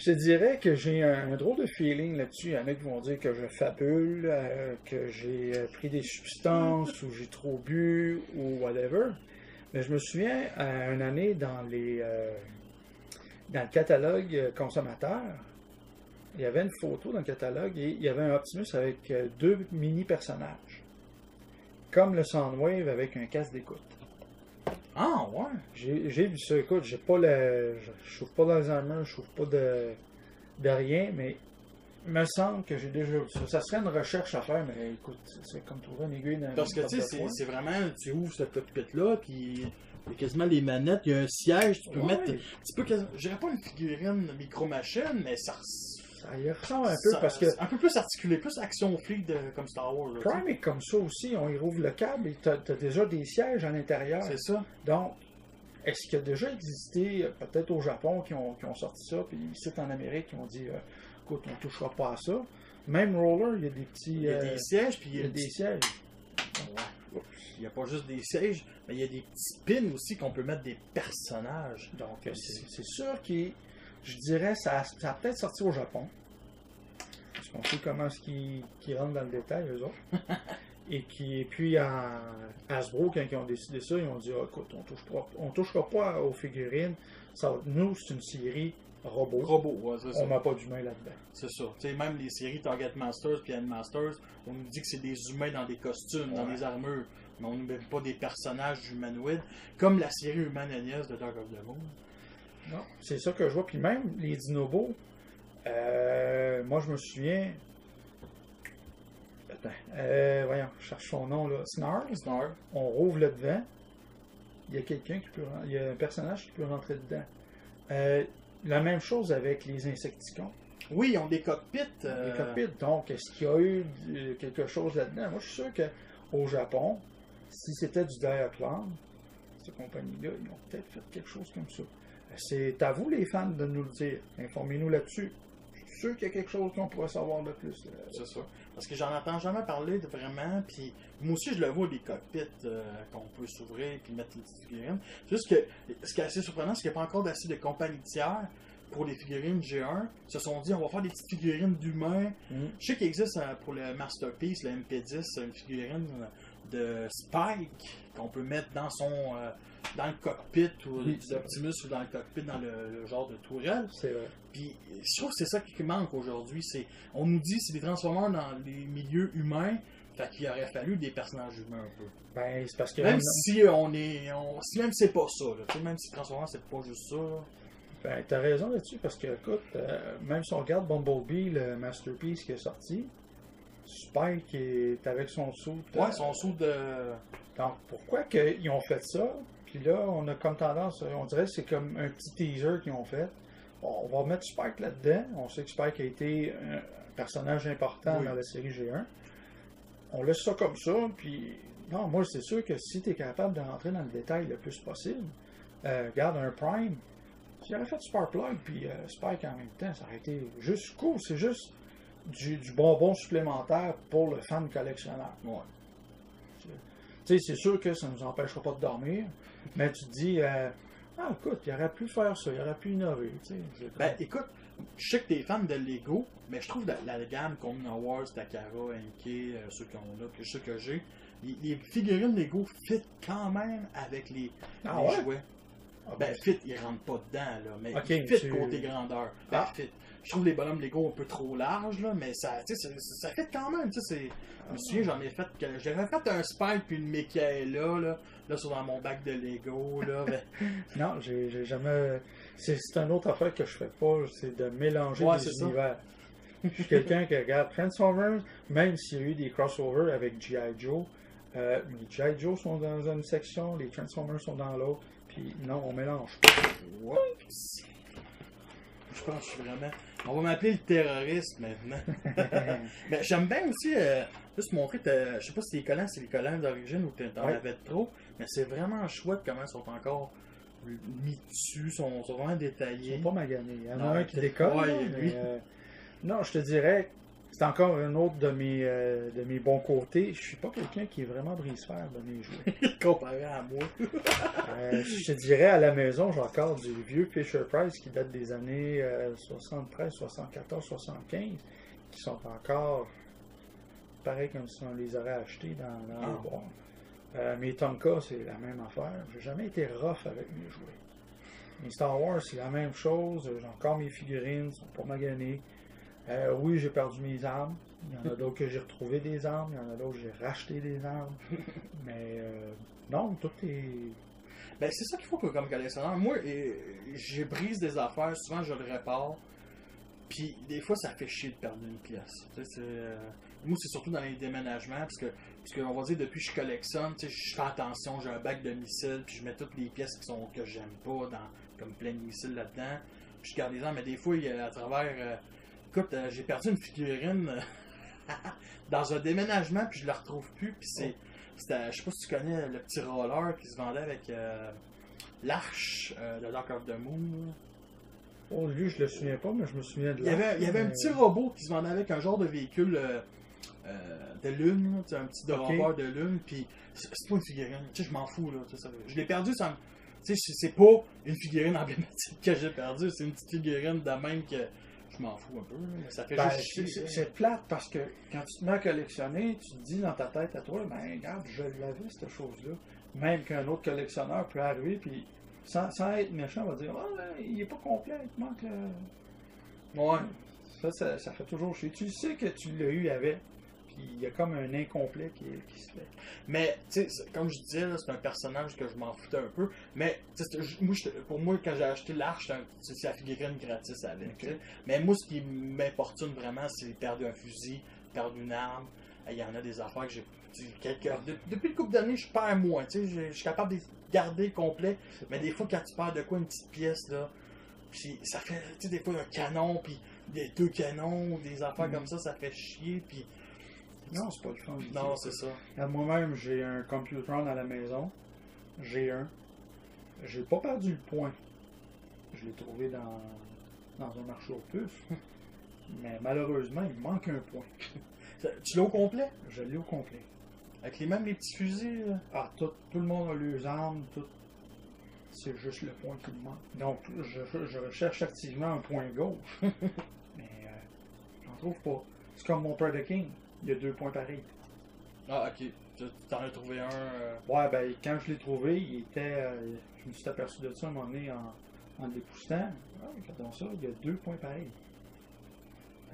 te dirais que j'ai un drôle de feeling là-dessus. Il y en a qui vont dire que je fabule, que j'ai pris des substances ou j'ai trop bu ou whatever. Mais je me souviens, une année dans dans le catalogue consommateur, il y avait une photo dans le catalogue et il y avait un Optimus avec 2 mini-personnages. Comme le Soundwave avec un casque d'écoute. Ah, ouais. J'ai vu ça. Écoute, j'ai pas je trouve pas d'Alzheimer, je trouve pas de rien, mais il me semble que j'ai déjà vu ça. Ça serait une recherche à faire, mais écoute, c'est comme trouver une aiguille dans Parce que tu sais, c'est vraiment, tu ouvres ce cockpit-là, puis il y a quasiment les manettes, il y a un siège, tu peux mettre. Tu peux quasiment. Je dirais pas une figurine micro-machine, mais ça y ressemble un peu parce que. Un peu plus articulé, plus action fluide comme Star Wars. Là, Prime est comme ça aussi. On y rouvre le câble et tu as déjà des sièges à l'intérieur. C'est ça. Donc, est-ce qu'il y a déjà existé, peut-être au Japon, qui ont sorti ça, puis ici en Amérique, qui ont dit écoute, on ne touchera pas à ça. Même Roller, il y a des petits. Il y a des sièges, puis il y a des sièges. Ouais. Il n'y a pas juste des sièges, mais il y a des petits pins aussi qu'on peut mettre des personnages. Donc, c'est sûr que je dirais ça a peut-être sorti au Japon. Parce qu'on sait comment est-ce qu'ils rentrent dans le détail, eux autres. Et puis à Hasbro, quand ils ont décidé ça, ils ont dit écoute, on touchera pas aux figurines. Nous, c'est une série robot. Ouais, c'est ça. On n'a pas d'humains là-dedans. C'est ça. Tu sais, même les séries Target Masters et Masters, on nous dit que c'est des humains dans des costumes, dans des armures. Mais on ne met pas des personnages humanoïdes, comme la série Human Agnès de Dark of the Moon. Non, c'est ça que je vois. Puis même les Dinobos, moi je me souviens. Attends, voyons, je cherche son nom là. Snarl. On rouvre le devant. Il y a quelqu'un qui peut. Il y a un personnage qui peut rentrer dedans. La même chose avec les Insecticons. Oui, ils ont des cockpits. Des cockpits. Donc, est-ce qu'il y a eu quelque chose là-dedans? Moi, je suis sûr qu'au Japon, si c'était du Diaclone, cette compagnie-là, ils ont peut-être fait quelque chose comme ça. C'est à vous, les fans, de nous le dire. Informez-nous là-dessus. Je suis sûr qu'il y a quelque chose qu'on pourrait savoir de plus. C'est ça. Parce que j'en entends jamais parler de vraiment. Puis moi aussi, je le vois, des cockpits qu'on peut s'ouvrir et mettre les petites figurines. C'est juste que ce qui est assez surprenant, c'est qu'il n'y a pas encore assez de compagnies tiers pour les figurines G1. Ils se sont dit, on va faire des petites figurines d'humains. Je sais qu'il existe pour le Masterpiece, le MP10, une figurine de Spike qu'on peut mettre dans dans le cockpit ou d'Optimus ou dans le cockpit dans le genre de tourelle. C'est vrai. Puis je trouve que c'est ça qui manque aujourd'hui. On nous dit que c'est des Transformers dans les milieux humains. Fait qu'il aurait fallu des personnages humains un peu. Ben, c'est parce que même si même c'est pas ça, là. Même si Transformers c'est pas juste ça. Là. Ben, t'as raison là-dessus, parce que écoute, même si on regarde Bumblebee, le Masterpiece qui est sorti, Spike est avec son sou. Ouais, son sou de. Donc, pourquoi qu'ils ont fait ça? Puis là, on a comme tendance, on dirait que c'est comme un petit teaser qu'ils ont fait. Bon, on va mettre Spike là-dedans. On sait que Spike a été un personnage important dans la série G1. On laisse ça comme ça, puis non, moi c'est sûr que si tu es capable de rentrer dans le détail le plus possible, regarde un Prime, si j'aurais fait Sparkplug puis Spike en même temps, ça aurait été juste cool. C'est juste du bonbon supplémentaire pour le fan collectionneur. Ouais. Tu sais, c'est sûr que ça ne nous empêchera pas de dormir, mais tu te dis, écoute, il aurait pu faire ça, il aurait pu innover. Ben, écoute, je sais que t'es fan de Lego, mais je trouve la gamme Combiner Wars, Takara, Enki, ceux qu'on a, puis ceux que j'ai, les figurines Lego fit quand même avec les jouets. Ben, fit, ils rentrent pas dedans, là, mais fit côté grandeur. Ben, fit. Je trouve les bonhommes Lego un peu trop larges, là, mais ça fit quand même. Je me souviens, j'avais fait un Spike puis une Michaela, là, sur dans mon bac de Lego, là. Ben... non, j'ai jamais... C'est une autre affaire que je fais pas, c'est de mélanger les univers. Je suis quelqu'un qui regarde Transformers, même s'il y a eu des crossovers avec G.I. Joe. Les G.I. Joe sont dans une section, les Transformers sont dans l'autre. Puis non, on mélange pas. Je pense que je suis vraiment... On va m'appeler le terroriste maintenant. Mais j'aime bien aussi juste montrer, je sais pas si c'est les collants d'origine ou t'en avais trop, mais c'est vraiment chouette comment ils sont encore mis dessus, sont vraiment détaillés. Ils sont pas maganés. Il y en a un qui décolle. Non, je te dirais, c'est encore un autre de mes bons côtés. Je suis pas quelqu'un qui est vraiment brise-fer de mes jouets. Comparé à moi. Je te dirais, à la maison, j'ai encore du vieux Fisher-Price qui date des années 73, 74, 75, qui sont encore pareil comme si on les aurait achetés dans les boîtes. Mes Tonka, c'est la même affaire. J'ai jamais été rough avec mes jouets. Les Star Wars, c'est la même chose. J'ai encore mes figurines, ils sont pas maganés. Oui, j'ai perdu mes armes. Il y en a d'autres que j'ai retrouvé des armes. Il y en a d'autres que j'ai racheté des armes. Mais non, tout est... Ben, c'est ça qu'il faut que, comme collectionneur. Moi, je brise des affaires, souvent je le répare. Puis des fois, ça fait chier de perdre une pièce. Tu sais, moi, c'est surtout dans les déménagements, parce que on va dire, depuis que je collectionne, tu sais, je fais attention, j'ai un bac de missiles, puis je mets toutes les pièces que j'aime pas, comme plein de missiles là-dedans. Puis je garde les armes, mais des fois, il y a à travers... écoute, j'ai perdu une figurine dans un déménagement, puis je la retrouve plus, puis c'était, je sais pas si tu connais le petit roller qui se vendait avec l'arche de Dark of the Moon. Oh, lui, je le souviens pas, mais je me souviens de Il y avait un petit robot qui se vendait avec un genre de véhicule de lune, un petit dérobeur de lune, puis c'est pas une figurine, tu sais, je m'en fous, là, je l'ai perdu, tu sais, c'est pas une figurine emblématique que j'ai perdue, c'est une petite figurine de même que je m'en fous un peu, mais ça fait juste chier. C'est plate parce que quand tu te mets à collectionner, tu te dis dans ta tête à toi, ben regarde, je l'avais cette chose-là. Même qu'un autre collectionneur peut arriver, puis sans être méchant, on va dire, oh, là, il est pas complet, il te manque le... Ouais. Ça fait toujours chier. Tu sais que tu l'as eu avec, puis il y a comme un incomplet qui se fait. Mais, tu sais, comme je disais, c'est un personnage que je m'en foutais un peu. Mais, pour moi, quand j'ai acheté l'arche, c'est la figurine gratis avec. Okay. Mais moi, ce qui m'importune vraiment, c'est perdre un fusil, perdre une arme. Il y en a des affaires que j'ai. Depuis une couple d'années, je perds moins. Je suis capable de garder complet. Mais des fois, quand tu perds de quoi, une petite pièce, là, puis ça fait, tu sais, des fois, un canon, puis des deux canons, des affaires comme ça fait chier, puis... Non, c'est pas le fun. Non, c'est ça. Moi-même, j'ai un Computron à la maison. J'ai un. J'ai pas perdu le point. Je l'ai trouvé dans un marché aux puces. Mais malheureusement, il me manque un point. Tu l'as au complet? Je l'ai au complet. Avec même les petits fusils? Là. Ah, tout le monde a leurs armes, tout. C'est juste le point qui me manque. Donc, je recherche activement un point gauche. Mais j'en trouve pas. C'est comme mon Predator King. Il y a 2 points pareils. Ah, ok. Tu t'en as trouvé un... Ouais, ben, quand je l'ai trouvé, il était... je me suis aperçu de ça à un moment donné en le dépoussetant. Ah, regardons ça, il y a 2 points pareils.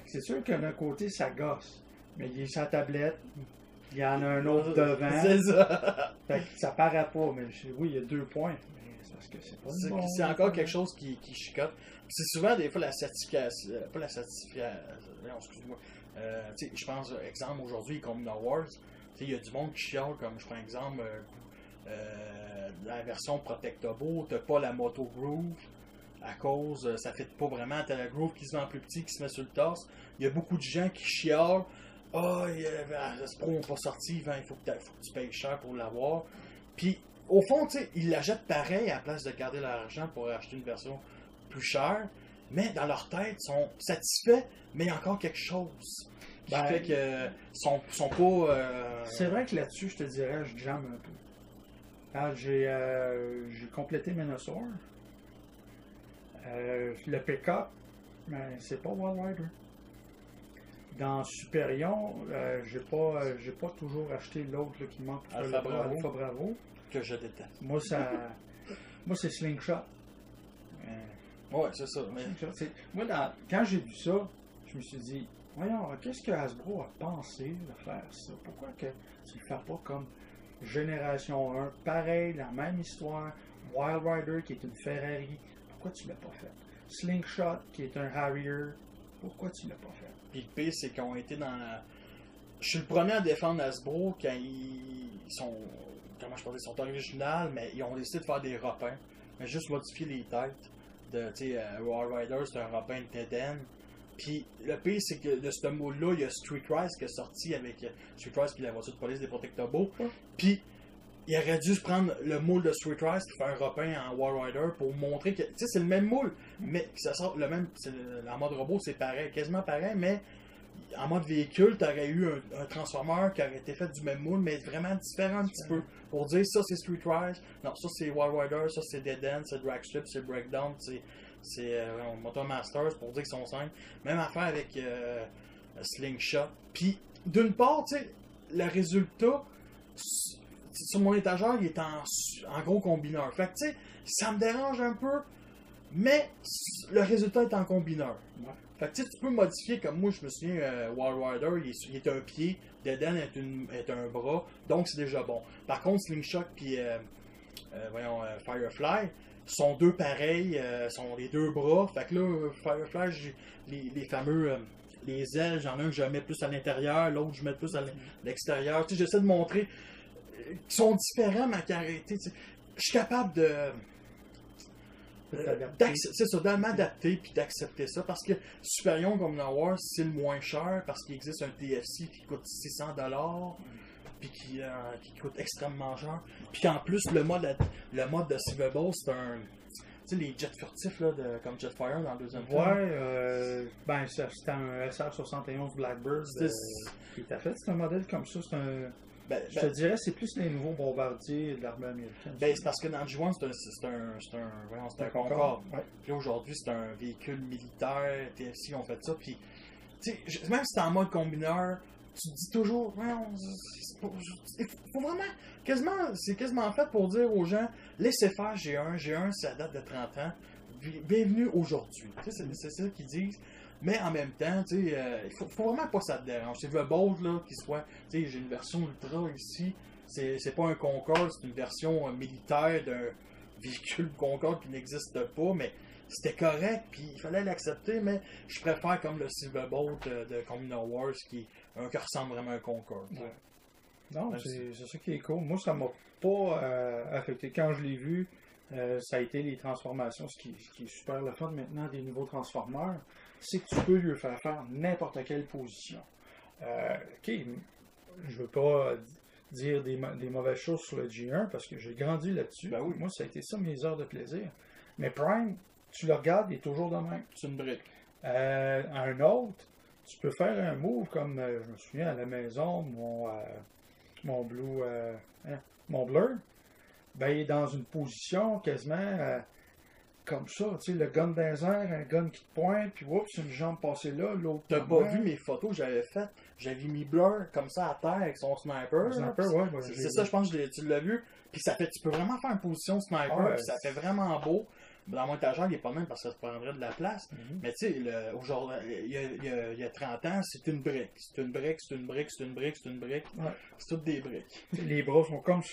C'est sûr que d'un côté, ça gosse. Mais il est sur la tablette. Il y en a un autre devant. C'est ça. Fait que ça paraît pas, mais oui, il y a 2 points. Mais c'est parce que c'est pas bon. C'est encore quelque chose qui chicote. C'est souvent, des fois, la certification... Pas la certification... Non, excuse-moi. Je pense, exemple, aujourd'hui, comme No Wars, il y a du monde qui chiale, comme je prends exemple, la version Protectobo, t'as pas la Moto Groove, à cause, ça fait pas vraiment, t'as la Groove qui se vend plus petit, qui se met sur le torse. Il y a beaucoup de gens qui chialent, ce pro n'est pas sorti, il faut que tu payes cher pour l'avoir. Puis, au fond, ils la jettent pareil à la place de garder leur argent pour acheter une version plus chère. Mais dans leur tête, ils sont satisfaits, mais il y a encore quelque chose qui fait que sont pas... C'est vrai que là-dessus, je te dirais, je jamme un peu. Alors, j'ai complété Minosaur. Le pick-up, c'est pas Wild Rider. Dans Superion, j'ai pas toujours acheté l'autre qui manque pour Alpha Bravo. Que je déteste. Moi, c'est Slingshot. Ouais, c'est ça. Mais... Moi, quand j'ai vu ça, je me suis dit, voyons, qu'est-ce que Hasbro a pensé de faire ça? Pourquoi que tu le fais pas comme Génération 1, pareil, la même histoire, Wild Rider qui est une Ferrari, pourquoi tu l'as pas fait? Slingshot qui est un Harrier, pourquoi tu l'as pas fait? Puis le pire, c'est qu'ils ont été dans la... Je suis le premier à défendre Hasbro quand ils sont... Comment je peux dire? Ils sont originaux, mais ils ont décidé de faire des repins. Mais juste modifier les têtes. Wild Rider, c'est un Robin Teden. Puis le pire, c'est que de ce moule-là, il y a Street Rise qui est sorti avec Street Rise puis la voiture de police des Protectobo. Puis il aurait dû se prendre le moule de Street Rise et faire un Robin en Wild Rider pour montrer que c'est le même moule, mais ça sort le même. En mode robot, c'est pareil, quasiment pareil, mais en mode véhicule, tu aurais eu un Transformer qui aurait été fait du même moule, mais vraiment différent un petit peu. Pour dire ça c'est Street Rise, non, ça c'est Wild Rider, ça c'est Dead End, c'est Dragstrip, c'est Breakdown, c'est Motor Masters, pour dire qu'ils sont 5. Même affaire avec Slingshot. Puis, d'une part, tu sais, le résultat, sur mon étagère, il est en gros combineur. Fait que, tu sais, ça me dérange un peu mais le résultat est en combineur. Ouais. Fait que tu peux modifier, comme moi je me souviens, Wild Rider, il est un pied, Dedan est un bras, donc c'est déjà bon. Par contre, Slingshot puis Firefly sont deux pareils, sont les deux bras. Fait que là, Firefly, les fameux les ailes, j'en ai un que je mets plus à l'intérieur, l'autre je mets plus à l'extérieur. Tu sais, j'essaie de montrer qu'ils sont différents, mais qu'arrêter. Je suis capable de. C'est ça, de m'adapter puis d'accepter ça parce que Superion comme War, c'est le moins cher parce qu'il existe un TFC qui coûte 600$ puis qui coûte extrêmement cher. Puis qu'en plus, le mode de Silver Ball, c'est un. Tu sais, les jets furtifs là, comme Jetfire dans le deuxième film. Ouais, c'était un SR-71 Blackbird qui était fait. C'est un modèle comme ça. C'est un. Je te dirais, c'est plus les nouveaux bombardiers de l'armée américaine. C'est parce que dans G1, c'est un Concorde. Ouais. Puis aujourd'hui, c'est un véhicule militaire. TFC ont fait ça. Puis, même si t'es en mode combineur, tu te dis toujours, il faut vraiment, c'est quasiment fait pour dire aux gens, laissez faire G1, ça date de 30 ans. Bienvenue aujourd'hui. C'est ça qu'ils disent. Mais en même temps, il faut vraiment pas que ça te dérange. C'est le Bolt là, qui soit. J'ai une version Ultra ici. C'est pas un Concorde, c'est une version militaire d'un véhicule Concorde qui n'existe pas, mais c'était correct, puis il fallait l'accepter, mais je préfère comme le Silverbolt de Combiner Wars qui ressemble vraiment à un Concorde. Ouais. Non, c'est ça qui est cool. Moi, ça m'a pas affecté. Quand je l'ai vu, ça a été les transformations. Ce qui est super le fun maintenant des nouveaux Transformers, c'est que tu peux lui faire n'importe quelle position. OK, je veux pas dire des mauvaises choses sur le G1 parce que j'ai grandi là-dessus. Ben oui. Moi, ça a été ça mes heures de plaisir. Mais Prime, tu le regardes, il est toujours de même. C'est une brique. Un autre, tu peux faire un move comme, je me souviens, à la maison, mon Blur, ben, il est dans une position quasiment comme ça, tu sais, le gun dans les airs, un gun qui te pointe, puis oups, une jambe passée là, l'autre. T'as pas vu mes photos que j'avais faites? J'avais mis Blur comme ça à terre avec son sniper. C'est ça, je pense que tu l'as vu. Puis tu peux vraiment faire une position sniper, puis ça fait vraiment beau. Dans mon étagère, il n'est pas même parce que ça te prendrait de la place. Mm-hmm. Mais tu sais, aujourd'hui, il y a 30 ans, c'est une brique. C'est une brique. Ouais. C'est toutes des briques. Les bras sont comme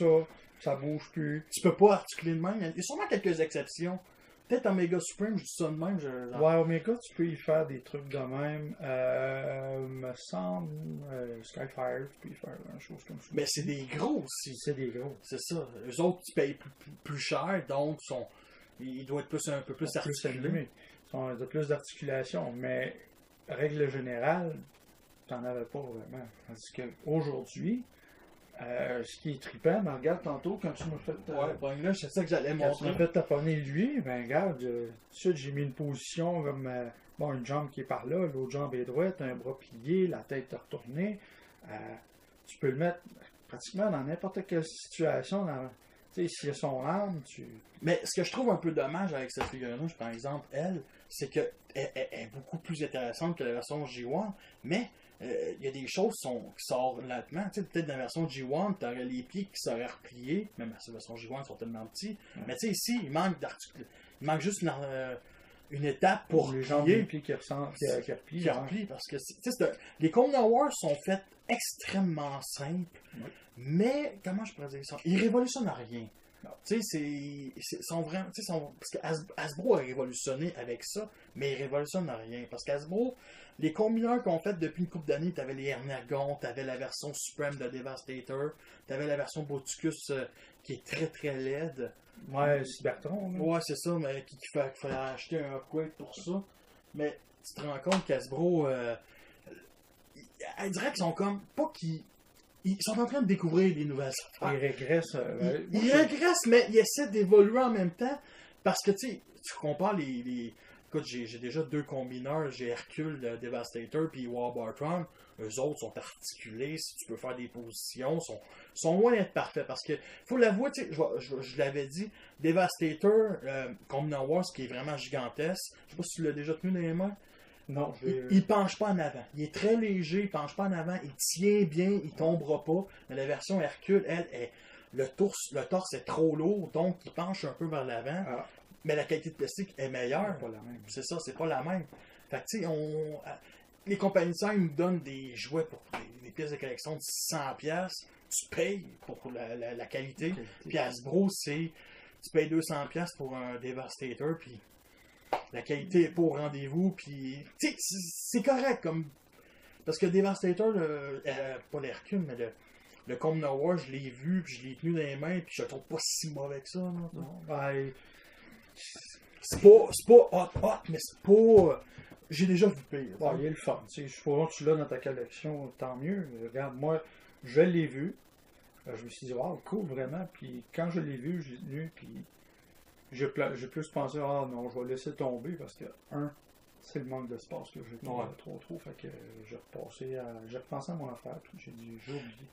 ça bouge plus. Tu peux pas articuler de même. Il y a sûrement quelques exceptions. Peut-être Omega Supreme, je dis ça de même. Ouais, Omega, tu peux y faire des trucs de même. Me semble, Skyfire, tu peux y faire une chose comme ça. Mais c'est des gros aussi. C'est des gros. C'est ça. Eux autres, tu payes plus cher, donc ils doivent être un peu plus articulés. Ils ont plus d'articulation, mais règle générale, tu n'en avais pas vraiment. Tandis qu'aujourd'hui, ce qui est trippant, ben regarde tantôt quand tu m'as fait. Ouais, là, c'est ça que j'allais montrer. Quand tu m'as fait taponner lui, ben regarde, suite j'ai mis une position comme une jambe qui est par là, l'autre jambe est droite, un bras plié, la tête retournée. Tu peux le mettre pratiquement dans n'importe quelle situation. Tu sais, s'il y a son arme, Mais ce que je trouve un peu dommage avec cette figurine, par exemple, c'est qu'elle est beaucoup plus intéressante que la version G1, mais il y a des choses qui sortent lentement. Tu sais, peut-être dans la version G1, tu aurais les pieds qui seraient repliés, même la version G1, ils sont tellement petits. Ouais. Mais tu sais, ici, il manque juste une étape pour les jambes des pieds qui replient. Parce que les Combiner Wars sont faits extrêmement simples, mais comment je pourrais dire ça? Ils révolutionnent rien. Tu sais, sont vraiment. Parce que Hasbro a révolutionné avec ça, mais ils révolutionnent rien. Parce qu'Hasbro, les combineurs qu'on fait depuis une couple d'années, t'avais les Energon, t'avais la version Supreme de Devastator, t'avais la version Boticus qui est très très laide. Ouais, Cybertron. Ouais, c'est ça, mais qu'il fallait acheter un upgrade pour ça. Mais tu te rends compte qu'Hasbro, elle dirait qu'ils sont comme. Pas qu'ils. Ils sont en train de découvrir des nouvelles affaires. Ils régressent. Ils régressent, mais ils essaient d'évoluer en même temps. Parce que, tu compares les... Écoute, j'ai déjà 2 combineurs. J'ai Hercule de Devastator puis Warbartron. Eux autres sont articulés. Si tu peux faire des positions, sont loin d'être parfaits. Parce que, faut l'avouer, je l'avais dit, Devastator, Combiner Wars, qui est vraiment gigantesque. Je sais pas si tu l'as déjà tenu dans les mains. Non, il penche pas en avant. Il est très léger, il penche pas en avant, il tient bien, il tombera pas. Mais la version Hercule, le torse est trop lourd, donc il penche un peu vers l'avant. Mais la qualité de plastique est meilleure. C'est pas la même. C'est ça, c'est pas la même. Fait que, tu sais, les compagnies de sang nous donnent des jouets pour des pièces de collection de 100$. Tu payes pour la qualité. Puis Hasbro, c'est. Tu payes 200$ pour un Devastator, puis la qualité est pas au rendez-vous, puis. Tu sais, c'est correct comme. Parce que Devastator, pas l'Hercule, mais le Commoner War, je l'ai vu, puis je l'ai tenu dans les mains, puis je le trouve pas si mauvais que ça. Là. Non, ben, c'est pas hot, mais c'est pas. J'ai déjà vu pire. bon, il est le fun. Tu sais, je suppose que tu l'as dans ta collection, tant mieux. Regarde, moi, je l'ai vu. Je me suis dit, wow, cool, vraiment. Puis quand je l'ai vu, je l'ai tenu, puis j'ai plus pensé, ah non, je vais laisser tomber parce que, c'est le manque d'espace que j'ai trop. Fait que j'ai repensé à mon affaire, puis j'ai dit, j'ai oublié.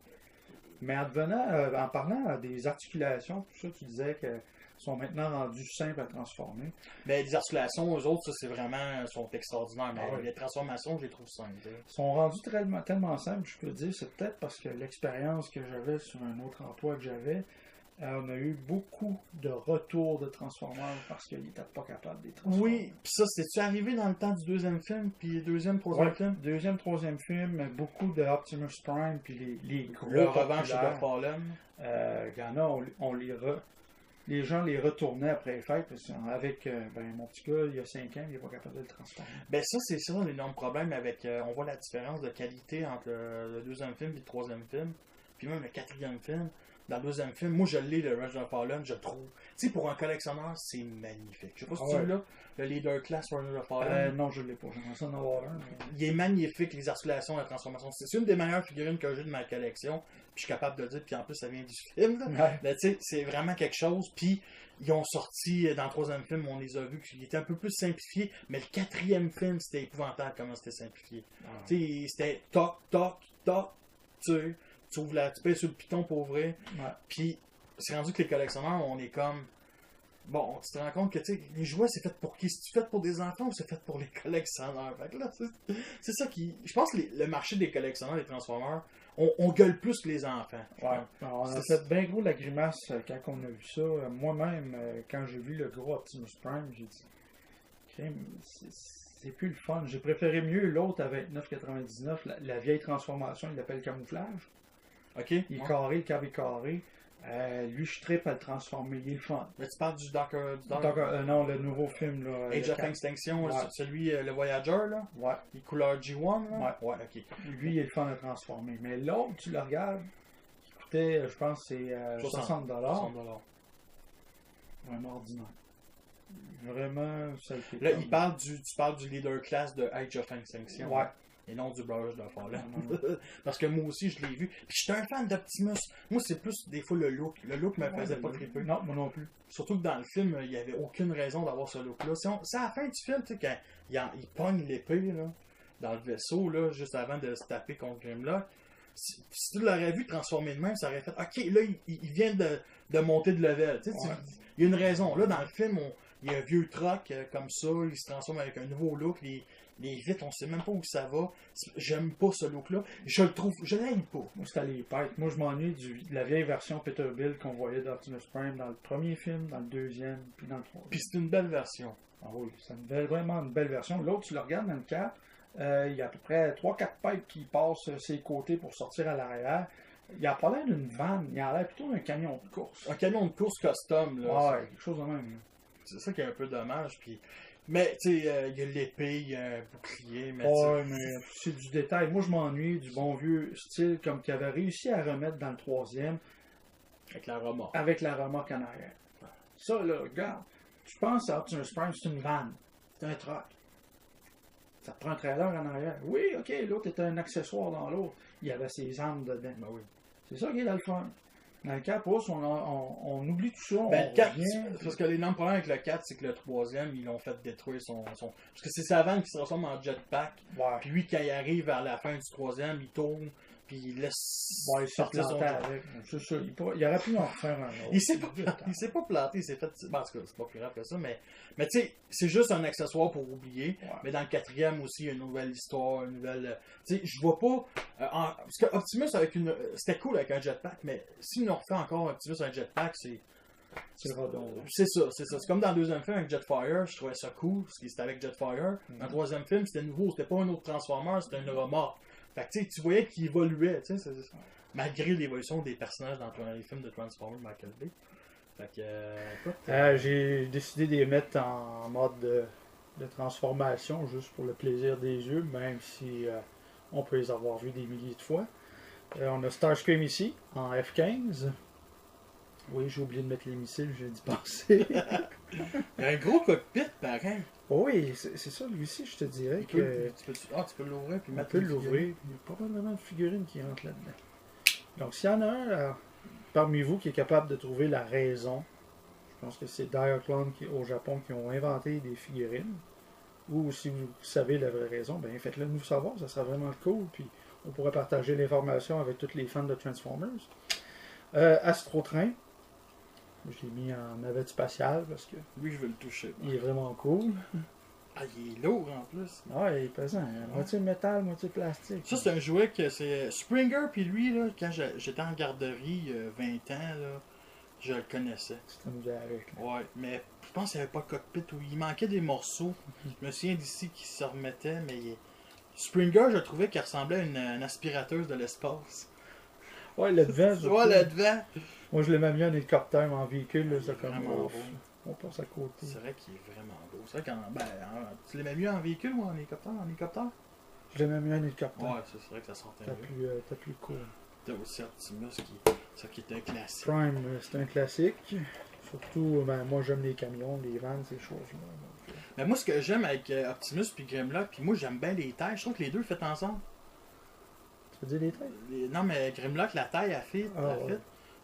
Mais en parlant des articulations, tout ça, tu disais que sont maintenant rendus simples à transformer. Mais les articulations, eux autres, ça, c'est vraiment, sont extraordinaires. Mais les transformations, je les trouve simples. Ils sont rendus tellement simples, je peux dire, c'est peut-être parce que l'expérience que j'avais sur un autre emploi que j'avais, on a eu beaucoup de retours de Transformers parce qu'ils n'étaient pas capables de les transformer. Oui, puis ça, c'est-tu arrivé dans le temps du deuxième film, puis deuxième, troisième film? Deuxième, troisième film, beaucoup de Optimus Prime, puis les gros. Le revanche de Fallen. Il y en a, les gens les retournaient après les fêtes, parce qu'avec mon petit gars, il y a 5 ans, il n'est pas capable de le transformer. Ben ça, c'est ça l'énorme problème avec... on voit la différence de qualité entre le deuxième film et le troisième film, puis même le quatrième film. Dans le deuxième film, moi je l'ai, le Revenge of Fallen, je trouve. Tu sais, pour un collectionneur, c'est magnifique. Je sais pas si tu l'as, le Leader Class Revenge of Fallen. Non, je l'ai pas. J'aimerais ça en avoir un. Mais... Il est magnifique, les articulations, la transformation. C'est une des meilleures figurines que j'ai de ma collection. Puis je suis capable de le dire, puis en plus, ça vient du film. Ouais. Mais tu sais, c'est vraiment quelque chose. Puis ils ont sorti, dans le troisième film, on les a vus, qu'il était un peu plus simplifié. Mais le quatrième film, c'était épouvantable comment c'était simplifié. Tu sais, c'était toc, toc, toc, tu sais. Tu payes sur le piton pour ouvrir. Ouais. Puis, c'est rendu que les collectionneurs, on est comme. Bon, tu te rends compte que, tu sais, les jouets, c'est fait pour qui? C'est fait pour des enfants ou c'est fait pour les collectionneurs? Fait que là, c'est ça qui. Je pense que le marché des collectionneurs, des Transformers, on gueule plus que les enfants. Ouais. Alors, on a fait bien gros la grimace quand on a vu ça. Moi-même, quand j'ai vu le gros Optimus Prime, j'ai dit, c'est plus le fun. J'ai préféré mieux l'autre à 29,99, la vieille transformation, il l'appelle camouflage. OK. Il est carré, le câble est carré. Lui, je trippe à le transformer. Il est le fun. Mais tu parles du Docker... non, le nouveau film. Là, Age of Extinction, celui, le Voyager, là. Ouais. Il est couleur G1, là. Ouais, OK. Lui, il est le fun à transformer. Mais l'autre, tu le regardes, il coûtait, je pense, c'est $60. $60. Vraiment ordinaire. Vraiment, ça a été. Là, tu parles du Leader Class de Age of Extinction. Ouais. Et non du Brothers de Fallen. Parce que moi aussi, je l'ai vu. Puis j'étais un fan d'Optimus. Moi, c'est plus des fois le look. Le look me faisait pas triper. Non, moi non plus. Surtout que dans le film, il n'y avait aucune raison d'avoir ce look-là. C'est à la fin du film, tu sais, quand il pogne l'épée là, dans le vaisseau, là, juste avant de se taper contre Grimlock. Si tu l'aurais vu transformer de même, ça aurait fait OK, là, il vient de monter de level. Tu sais, il y a une raison. Là, dans le film, il y a un vieux truck comme ça, il se transforme avec un nouveau look. Les vitres, on sait même pas où ça va. J'aime pas ce look-là. Je le trouve, je l'aime pas. Moi, c'était les pêtes. Moi, je m'ennuie de la vieille version Peterbilt qu'on voyait d'Optimus Prime dans le premier film, dans le deuxième, puis dans le troisième. Puis c'est une belle version. Ah oui, c'est vraiment une belle version. L'autre, tu le regardes dans le 4, il y a à peu près 3-4 pêtes qui passent ses côtés pour sortir à l'arrière. Il a pas l'air d'une vanne, il a l'air plutôt d'un camion de course. Un camion de course custom, là. Ouais, quelque chose de même. C'est ça qui est un peu dommage, puis... Mais, tu sais, il y a l'épée, il y a un bouclier, mais... Ouais, mais c'est du détail. Moi, je m'ennuie du bon vieux style comme qu'il avait réussi à remettre dans le troisième. Avec la remorque. Avec la remorque en arrière. Ça, là, regarde. Tu penses à Optimus Prime, c'est une vanne. C'est un truck. Ça te prend un trailer en arrière. Oui, OK, l'autre était un accessoire dans l'autre. Il y avait ses armes dedans. Ben oui. C'est ça qui est dans le fun. Dans le 4, on oublie tout ça. Ben, le 4, parce que l'énorme problème avec le 4, c'est que le troisième, ils l'ont fait détruire son... Parce que c'est sa vanne qui se transforme en jetpack. Ouais. Puis lui, quand il arrive vers la fin du troisième, il tourne, puis il laisse... Ouais, il sortait son avec. C'est ça. Il aurait pu en refaire un autre. Il s'est pas planté, il s'est fait... Ben, en tout cas, c'est pas plus grave que ça, mais tu sais, c'est juste un accessoire pour oublier. Ouais. Mais dans le quatrième aussi, il y a une nouvelle histoire, une nouvelle... Tu sais, je vois pas... Parce que Optimus, c'était cool avec un jetpack, mais si on refait encore Optimus avec un jetpack, C'est redondant. C'est ça. C'est comme dans le deuxième film avec Jetfire, je trouvais ça cool, parce que c'était avec Jetfire. Dans le troisième film, c'était nouveau, c'était pas un autre Transformer, c'était une remorque. Fait que tu voyais qu'il évoluait, malgré l'évolution des personnages dans les films de Transformers Michael Bay. Fait que, écoute, J'ai décidé de les mettre en mode de transformation, juste pour le plaisir des yeux, même si on peut les avoir vus des milliers de fois. On a Starscream ici, en F-15. Oui, j'ai oublié de mettre les missiles, j'ai dû penser. il y a un gros cockpit, pareil. Oui, c'est ça, lui aussi, je te dirais que... Tu peux l'ouvrir puis On mettre peut une l'ouvrir. figurine. Il y a probablement une figurine qui rentre là-dedans. Donc, s'il y en a un parmi vous qui est capable de trouver la raison, je pense que c'est Diaclone au Japon qui ont inventé des figurines, ou si vous savez la vraie raison, ben faites-le nous savoir, ça sera vraiment cool, puis on pourra partager l'information avec tous les fans de Transformers. Astrotrain, je l'ai mis en navette spatiale parce que Lui, je veux le toucher. il est vraiment cool. Ah, il est lourd en plus. Ah, il est pesant, hein. Moitié métal, moitié plastique. Ça, c'est un jouet que c'est. Springer, puis lui, là, quand j'étais en garderie, 20 ans, là, je le connaissais. C'est un gars avec. Là. Ouais, mais je pense qu'il n'y avait pas de cockpit où il manquait des morceaux. Je me souviens d'ici qui se remettait, mais Springer, je trouvais qu'il ressemblait à une aspirateuse de l'espace. Ouais, le devant. Ouais, le devant. Moi, je l'ai mis en hélicoptère, mais en véhicule, là, Il est c'est comme vraiment ouf. beau. On passe à côté. C'est vrai qu'il est vraiment beau. C'est vrai tu l'as mieux en véhicule ou en hélicoptère? En hélicoptère? Je l'ai mis en hélicoptère. Ouais, c'est vrai que ça sortait mieux. T'as plus cool. T'as aussi Optimus qui est un classique. Prime, c'est un classique. Surtout, moi, j'aime les camions, les vannes, ces choses-là. Donc, Mais moi, ce que j'aime avec Optimus puis Grimlock, puis moi, j'aime bien les tailles. Je trouve que les deux fait ensemble. Tu veux dire les têtes? Non, mais Grimlock, la taille, elle fit. Ouais.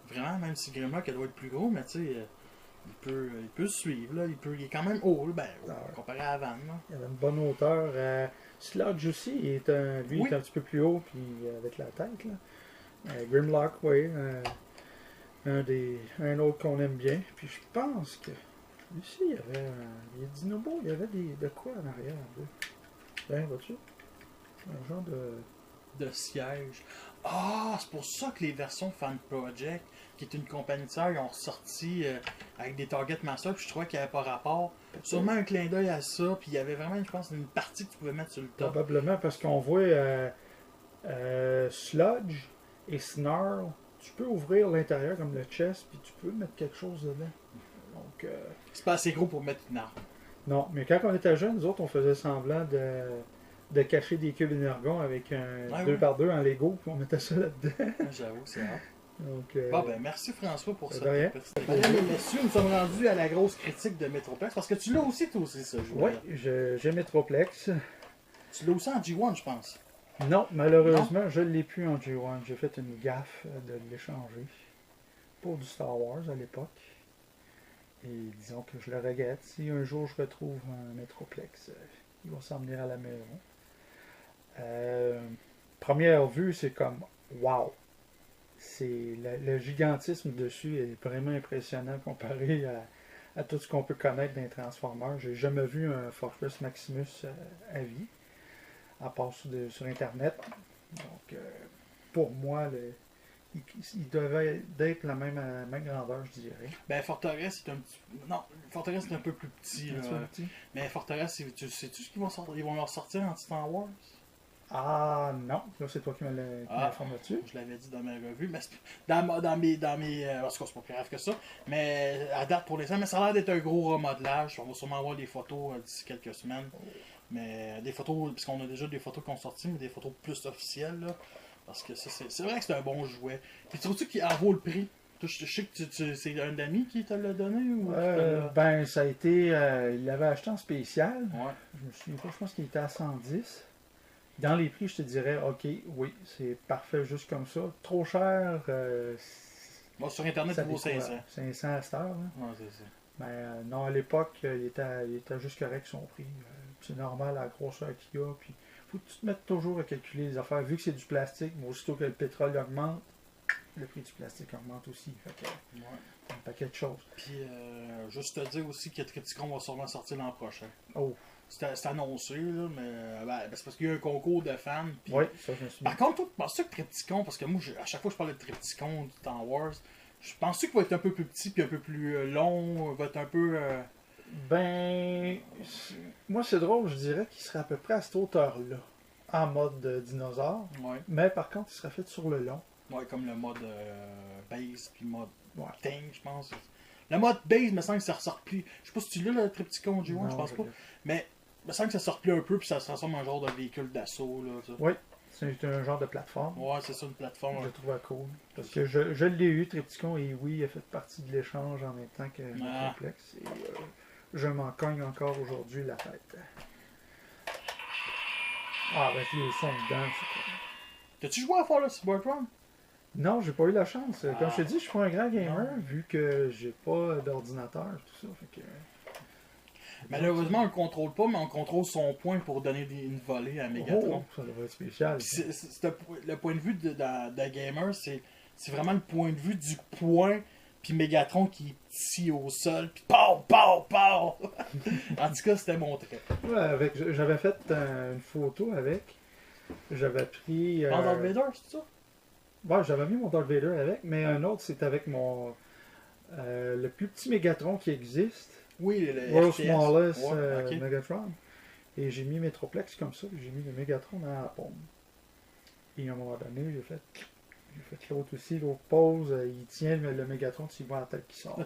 Vraiment, même si Grimlock, elle doit être plus gros, mais tu sais, il peut suivre. Là. Il est quand même haut, là, comparé à la vanne. Là. Il avait une bonne hauteur. Sludge aussi, lui, il est un petit peu plus haut, puis avec la tête. Là. Grimlock, oui. Un autre qu'on aime bien. Puis je pense que ici, il y avait les Dinobots, il y avait de quoi en arrière. Ben, vois-tu? Un genre de siège. Ah, c'est pour ça que les versions Fan Project, qui est une compagnie de sœurs, ils ont ressorti avec des Target Master, puis je trouvais qu'il n'y avait pas rapport. Sûrement un clin d'œil à ça, puis il y avait vraiment, je pense, une partie que tu pouvais mettre sur le top. Probablement parce qu'on voit Sludge et Snarl. Tu peux ouvrir l'intérieur comme le chest, puis tu peux mettre quelque chose dedans. Donc, c'est pas assez gros pour mettre une arme. Non, mais quand on était jeunes, nous autres, on faisait semblant de cacher des cubes énergons avec un 2x2 en Lego, puis on mettait ça là-dedans. J'avoue, c'est rare. Donc, ben, merci François pour ça. Rien. Mesdames et messieurs, nous sommes rendus à la grosse critique de Metroplex, parce que tu l'as aussi, toi aussi, ce jeu. Oui, j'ai Metroplex. Tu l'as aussi en G1, je pense. Non, malheureusement, je ne l'ai plus en G1. J'ai fait une gaffe de l'échanger pour du Star Wars à l'époque. Et disons que je le regrette. Si un jour je retrouve un Metroplex, il va s'en venir à la maison. Première vue, c'est comme wow! C'est le gigantisme dessus est vraiment impressionnant comparé à tout ce qu'on peut connaître d'un Transformers. J'ai jamais vu un Fortress Maximus à vie, à part sur Internet. Donc, pour moi, il devait être la même grandeur, je dirais. Ben, Forteresse, c'est un petit... Non, Forteresse, c'est un peu plus petit. Un peu petit. Mais Forteresse, sais-tu ce qu'ils vont sortir? Ils vont leur sortir en Star Wars? Ah non, là c'est toi qui m'as informé là-dessus. Je l'avais dit dans mes revues, mais dans mes en tout cas, c'est pas plus grave que ça. Mais à date pour l'instant, mais ça a l'air d'être un gros remodelage. On va sûrement avoir des photos d'ici quelques semaines. Mais des photos, puisqu'on a déjà des photos qui ont sorti, mais des photos plus officielles. Là, parce que c'est vrai que c'est un bon jouet. Puis trouves-tu qu'il en vaut le prix? Je sais que c'est un ami qui te l'a donné ou ben ça a été. Il l'avait acheté en spécial. Ouais. Je me souviens pas, je pense qu'il était à 110. Dans les prix, je te dirais, ok, oui, c'est parfait juste comme ça. Trop cher. Bon, sur Internet, il vaut 500. 500 à cette heure. Hein. Ouais, c'est ça. Mais non, à l'époque, il était juste correct son prix. C'est normal à la grosseur qu'il y a. Puis, faut que tu te mettes toujours à calculer les affaires. Vu que c'est du plastique, mais aussitôt que le pétrole augmente, le prix du plastique augmente aussi. Fait que, un paquet de choses. Puis, juste te dire aussi que Triticon va sûrement sortir l'an prochain. Oh. C'est annoncé, là, mais c'est parce qu'il y a un concours de fans. Puis... Oui, ça, je me suis dit. Par contre, toi, tu penses que Triptychon, parce que moi, à chaque fois que je parle de Triptychon, de Star Wars, Je pense qu'il va être un peu plus petit, puis un peu plus long, va être un peu... Ben, moi c'est drôle, je dirais qu'il serait à peu près à cette hauteur-là, en mode dinosaure. Ouais. Mais par contre, il serait fait sur le long. Ouais, comme le mode base, puis mode Ouais. tank, je pense. Le mode base, me semble que ça ressort plus. Je sais pas si tu l'as, le Triptychon G1, je Non, pense pas. Mais il me semble que ça sort plus un peu, puis ça se transforme en genre de véhicule d'assaut, là. Ça. Oui, c'est un genre de plateforme. Ouais, c'est ça, une plateforme. Je le trouvais cool. Parce que je l'ai eu, Triptychon, et oui, il a fait partie de l'échange en même temps que mon complexe. Et je m'en cogne encore aujourd'hui la tête. Ah, avec les sons dedans, c'est quoi. T'as-tu joué à Fallout Cybertron? Non, j'ai pas eu la chance. Comme je te Ah. dis, je suis pas un grand gamer, Non. vu que j'ai pas d'ordinateur, tout ça. Fait que... Malheureusement, on le contrôle pas, mais on contrôle son point pour donner une volée à Megatron. Oh, ça devrait être spécial. Puis le point de vue de gamer, c'est vraiment le point de vue du point, puis Megatron qui est petit au sol, puis pow, pow, pow! En tout cas, c'était mon trait. Ouais, j'avais fait une photo avec. J'avais pris. Darth Vader, c'est ça? Ouais, j'avais mis mon Darth Vader avec, mais un autre, c'est avec mon. Le plus petit Megatron qui existe. Oui, le World RTS. Smallest Ouais, ok. Megatron. Et j'ai mis Metroplex comme ça, j'ai mis le Megatron dans la paume. Et à un moment donné, j'ai fait l'autre aussi, l'autre pause, il tient le Megatron, tu vois la tête qui sort.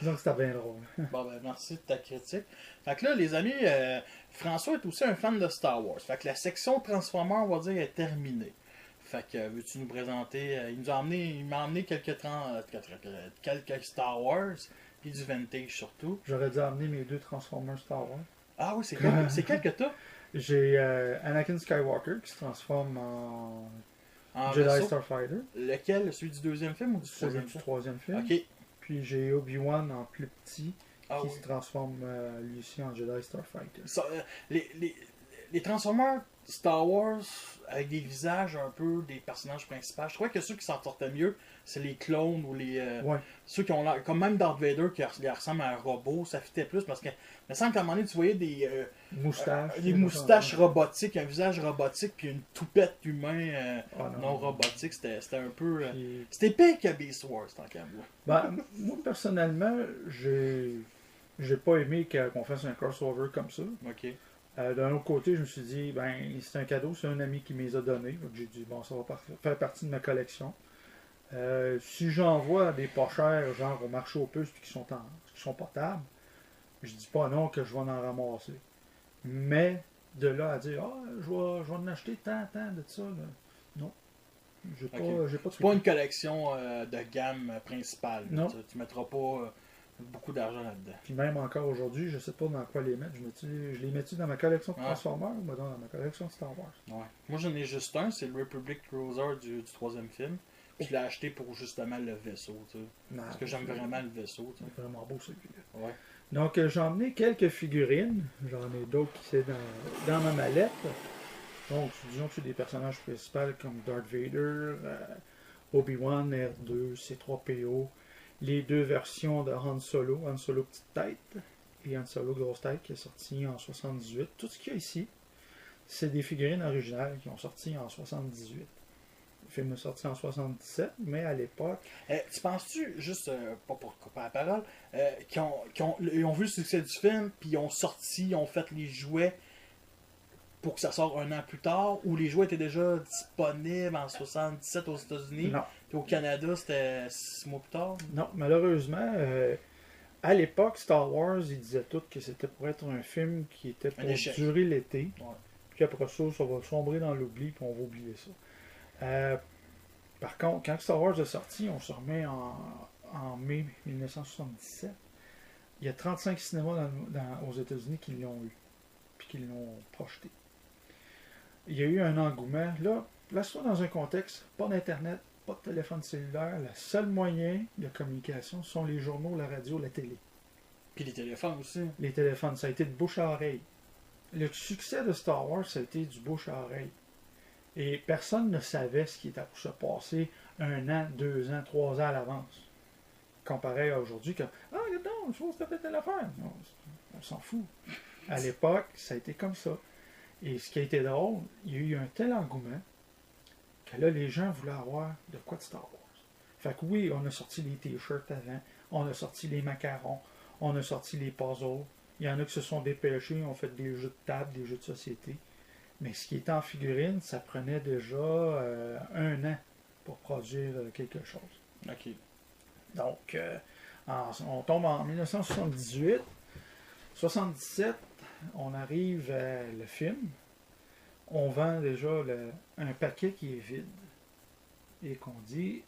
Donc c'était bien drôle. Bon, ben, merci de ta critique. Fait que là, les amis, François est aussi un fan de Star Wars. Fait que la section Transformers, on va dire, est terminée. Fait que, veux-tu nous présenter... il m'a emmené quelques Star Wars, puis du vintage surtout. J'aurais dû amener mes 2 Transformers Star Wars. Ah oui, c'est quel que t'as? J'ai Anakin Skywalker qui se transforme en En Jedi vaisseau. Starfighter. Lequel? Celui du deuxième film ou du Celui troisième du film? 3e film. Ok. Puis j'ai Obi-Wan en plus petit Ah qui oui. se transforme lui aussi en Jedi Starfighter. Ça, les Transformers Star Wars avec des visages un peu des personnages principaux, je trouvais que ceux qui s'en sortaient mieux, c'est les clones ou les Ouais. ceux qui ont l'air, comme même Darth Vader qui ressemble à un robot, ça fitait plus parce que il me semble qu'à un moment donné tu voyais des moustaches robotiques, un visage robotique puis une toupette humain Ah, non robotique, c'était un peu Puis, c'était pire que Beast Wars tant qu'à moi. ben, moi personnellement, j'ai pas aimé qu'on fasse un crossover comme ça. OK. D'un autre côté, je me suis dit, ben, c'est un cadeau, c'est un ami qui me les a donnés. Donc j'ai dit, bon, ça va faire partie de ma collection. Si j'en vois des pas chers, genre au marché aux puces, puis qui sont portables, je dis pas non que je vais en ramasser. Mais de là à dire, je vais en acheter tant de ça, là. Non. J'ai pas, Ok. j'ai pas C'est pas une collection de gamme principale. Non. Tu mettras pas beaucoup d'argent là-dedans. Puis même encore aujourd'hui, je sais pas dans quoi les mettre. Je les mets-tu dans ma collection de Ah. Transformers ou dans ma collection de Star Wars? Ouais. Moi j'en ai juste un, c'est le Republic Cruiser du troisième film. Puis je l'ai acheté pour justement le vaisseau, tu sais. Non, Parce que j'aime vraiment le vaisseau, tu sais. C'est vraiment beau celui-là. Ouais. Donc j'ai emmené quelques figurines. J'en ai d'autres qui sont dans ma mallette. Donc disons que c'est des personnages principaux comme Darth Vader, Obi-Wan, R2, C3PO, les 2 versions de Han Solo petite tête et Han Solo grosse tête qui est sorti en 78. Tout ce qu'il y a ici, c'est des figurines originales qui ont sorti en 78. Le film est sorti en 77, mais à l'époque, Tu penses-tu, juste pas pour couper la parole, ils ont vu le succès du film, puis ils ont fait les jouets pour que ça sorte un an plus tard, ou les jouets étaient déjà disponibles en 77 aux États-Unis, non. puis au Canada c'était 6 mois plus tard? Non, malheureusement, à l'époque, Star Wars, ils disaient tous que c'était pour être un film qui était pour échec. durer l'été. Ouais. Puis après ça va sombrer dans l'oubli, puis on va oublier ça. Par contre, quand Star Wars est sorti, on se remet en mai 1977. Il y a 35 cinémas aux États-Unis qui l'ont eu, puis qui l'ont projeté. Il y a eu un engouement. Là, place-toi dans un contexte, pas d'Internet, pas de téléphone cellulaire. Le seul moyen de communication sont les journaux, la radio, la télé. Puis les téléphones aussi. Les téléphones, ça a été de bouche à oreille. Le succès de Star Wars, ça a été du bouche à oreille. Et personne ne savait ce qui était pour se passer 1 an, 2 ans, 3 ans à l'avance. Comparé à aujourd'hui, que regarde donc, je pense que telle affaire. Non, on s'en fout. À l'époque, ça a été comme ça. Et ce qui a été drôle, il y a eu un tel engouement que là, les gens voulaient avoir de quoi de Star Wars. Fait que oui, on a sorti les t-shirts avant, on a sorti les macarons, on a sorti les puzzles. Il y en a qui se sont dépêchés, ont fait des jeux de table, des jeux de société. Mais ce qui était en figurine, ça prenait déjà 1 an pour produire quelque chose. OK. Donc, on tombe en 1978. 77, on arrive à le film. On vend déjà un paquet qui est vide. Et qu'on dit,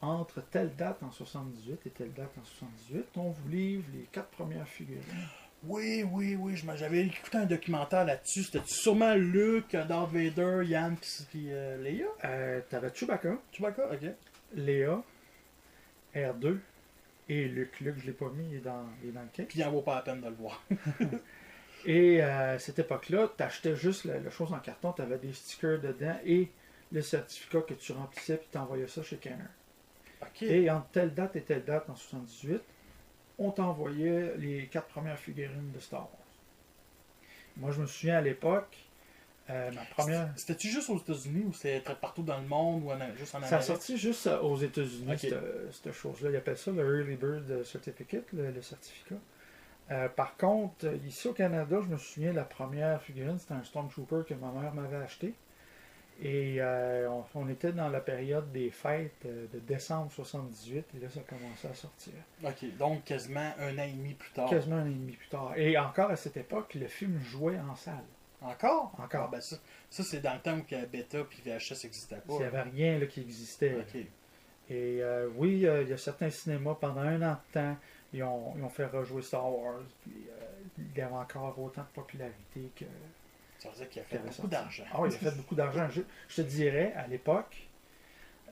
entre telle date en 78 et telle date en 78, on vous livre les 4 premières figurines. Oui, j'avais écouté un documentaire là-dessus. C'était sûrement Luke, Darth Vader, Yann puis Leia? T'avais Chewbacca, OK. Léa, R2 et Luke. Luke, je l'ai pas mis, il est dans le kit. Puis il en vaut pas la peine de le voir. Et à cette époque-là, tu achetais juste la chose en carton, tu avais des stickers dedans et le certificat que tu remplissais puis tu envoyais ça chez Kenner. OK. Et entre telle date et telle date en 78, on t'envoyait les 4 premières figurines de Star Wars. Moi, je me souviens à l'époque, ma première... C'était-tu juste aux États-Unis ou c'était partout dans le monde ou juste en Amérique? Ça a sorti juste aux États-Unis, OK. cette chose-là. Ils appellent ça le Early Bird Certificate, le certificat. Par contre, ici au Canada, je me souviens, la première figurine, c'était un Stormtrooper que ma mère m'avait acheté. Et on était dans la période des fêtes de décembre 78, et là, ça commençait à sortir. OK, donc quasiment 1 an et demi plus tard. Quasiment 1 an et demi plus tard. Et encore à cette époque, le film jouait en salle. Encore? Encore. Ah, ben ça, c'est dans le temps où Beta puis VHS n'existaient pas. Il n'y avait rien là, qui existait. OK. Et oui, il y a certains cinémas, pendant 1 an de temps, ils ont fait rejouer Star Wars. Puis il y avait encore autant de popularité que... Ça veut dire qu'il a fait beaucoup d'argent. Ah oui, il a fait beaucoup d'argent. Je te dirais, à l'époque...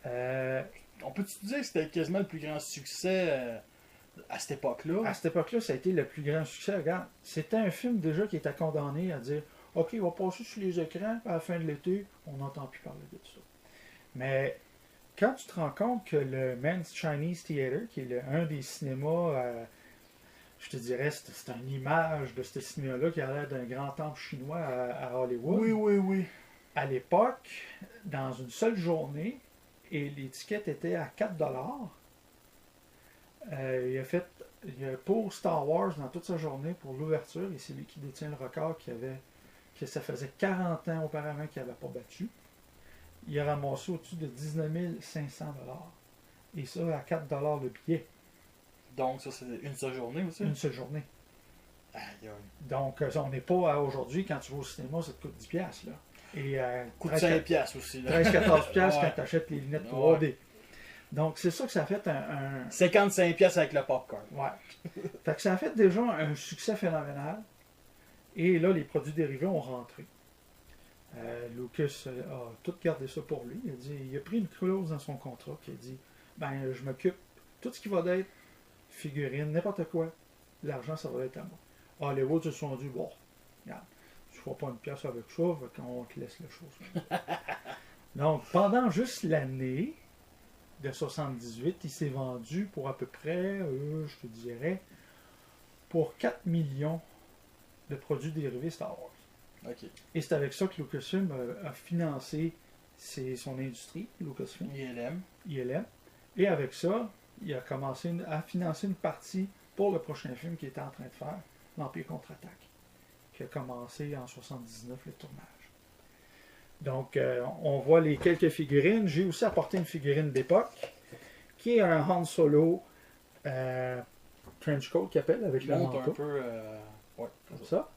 On peut-tu dire que c'était quasiment le plus grand succès à cette époque-là? À cette époque-là, ça a été le plus grand succès. Regarde, c'était un film déjà qui était condamné à dire « Ok, il va passer sur les écrans, à la fin de l'été, on n'entend plus parler de ça. » Mais quand tu te rends compte que le Men's Chinese Theater, qui est un des cinémas... je te dirais, c'est une image de ce cinéma-là qui a l'air d'un grand temple chinois à Hollywood. Oui. À l'époque, dans une seule journée, et l'étiquette était à 4$, pour Star Wars, dans toute sa journée, pour l'ouverture, et c'est lui qui détient le record que ça faisait 40 ans auparavant qu'il n'avait pas battu, il a ramassé au-dessus de 19 500$. Et ça, à 4$ le billet. Donc, ça, c'est une seule journée aussi? Une seule journée. Aïe, aïe. Donc, on n'est pas à aujourd'hui, quand tu vas au cinéma, ça te coûte 10$. Là. Et, coûte 5$ aussi. 13-14$ Ouais. quand tu achètes les lunettes 3D. Donc, c'est ça que ça a fait un... 55$ avec le popcorn. Ouais. Fait que ça a fait déjà un succès phénoménal. Et là, les produits dérivés ont rentré. Lucas a tout gardé ça pour lui. Il a pris une clause dans son contrat qui a dit ben, je m'occupe, tout ce qui va être figurine, n'importe quoi, l'argent, ça va être à moi. Hollywood se sont dit bon, regarde, tu ne feras pas une pièce avec ça, on te laisse la chose. Donc, pendant juste l'année de 78, il s'est vendu pour à peu près, je te dirais, pour 4 millions de produits dérivés Star Wars. OK. Et c'est avec ça que Lucasfilm a financé son industrie, Lucasfilm, ILM. Et avec ça, il a commencé à financer une partie pour le prochain film qu'il était en train de faire, l'Empire contre-attaque, qui a commencé en 79 le tournage. Donc, on voit les quelques figurines. J'ai aussi apporté une figurine d'époque, qui est un Han Solo trench coat qu'il appelle, avec le manteau. Un peu, ouais, comme ça.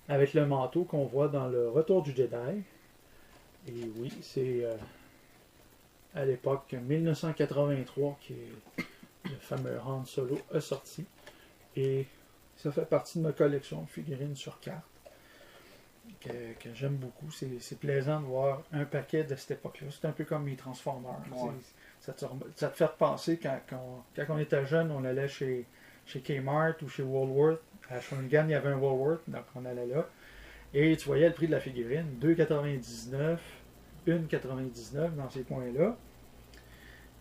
Avec le manteau qu'on voit dans le Retour du Jedi. Et oui, c'est à l'époque 1983 que le fameux Han Solo a sorti. Et ça fait partie de ma collection de figurines sur carte que j'aime beaucoup. C'est plaisant de voir un paquet de cette époque-là. C'est un peu comme les Transformers. Ouais. Ça te fait penser quand on était jeune, on allait chez Kmart ou chez Woolworth. À Shawinigan, il y avait un Woolworth, donc on allait là. Et tu voyais le prix de la figurine, 2,99, 1,99 dans ces coins-là.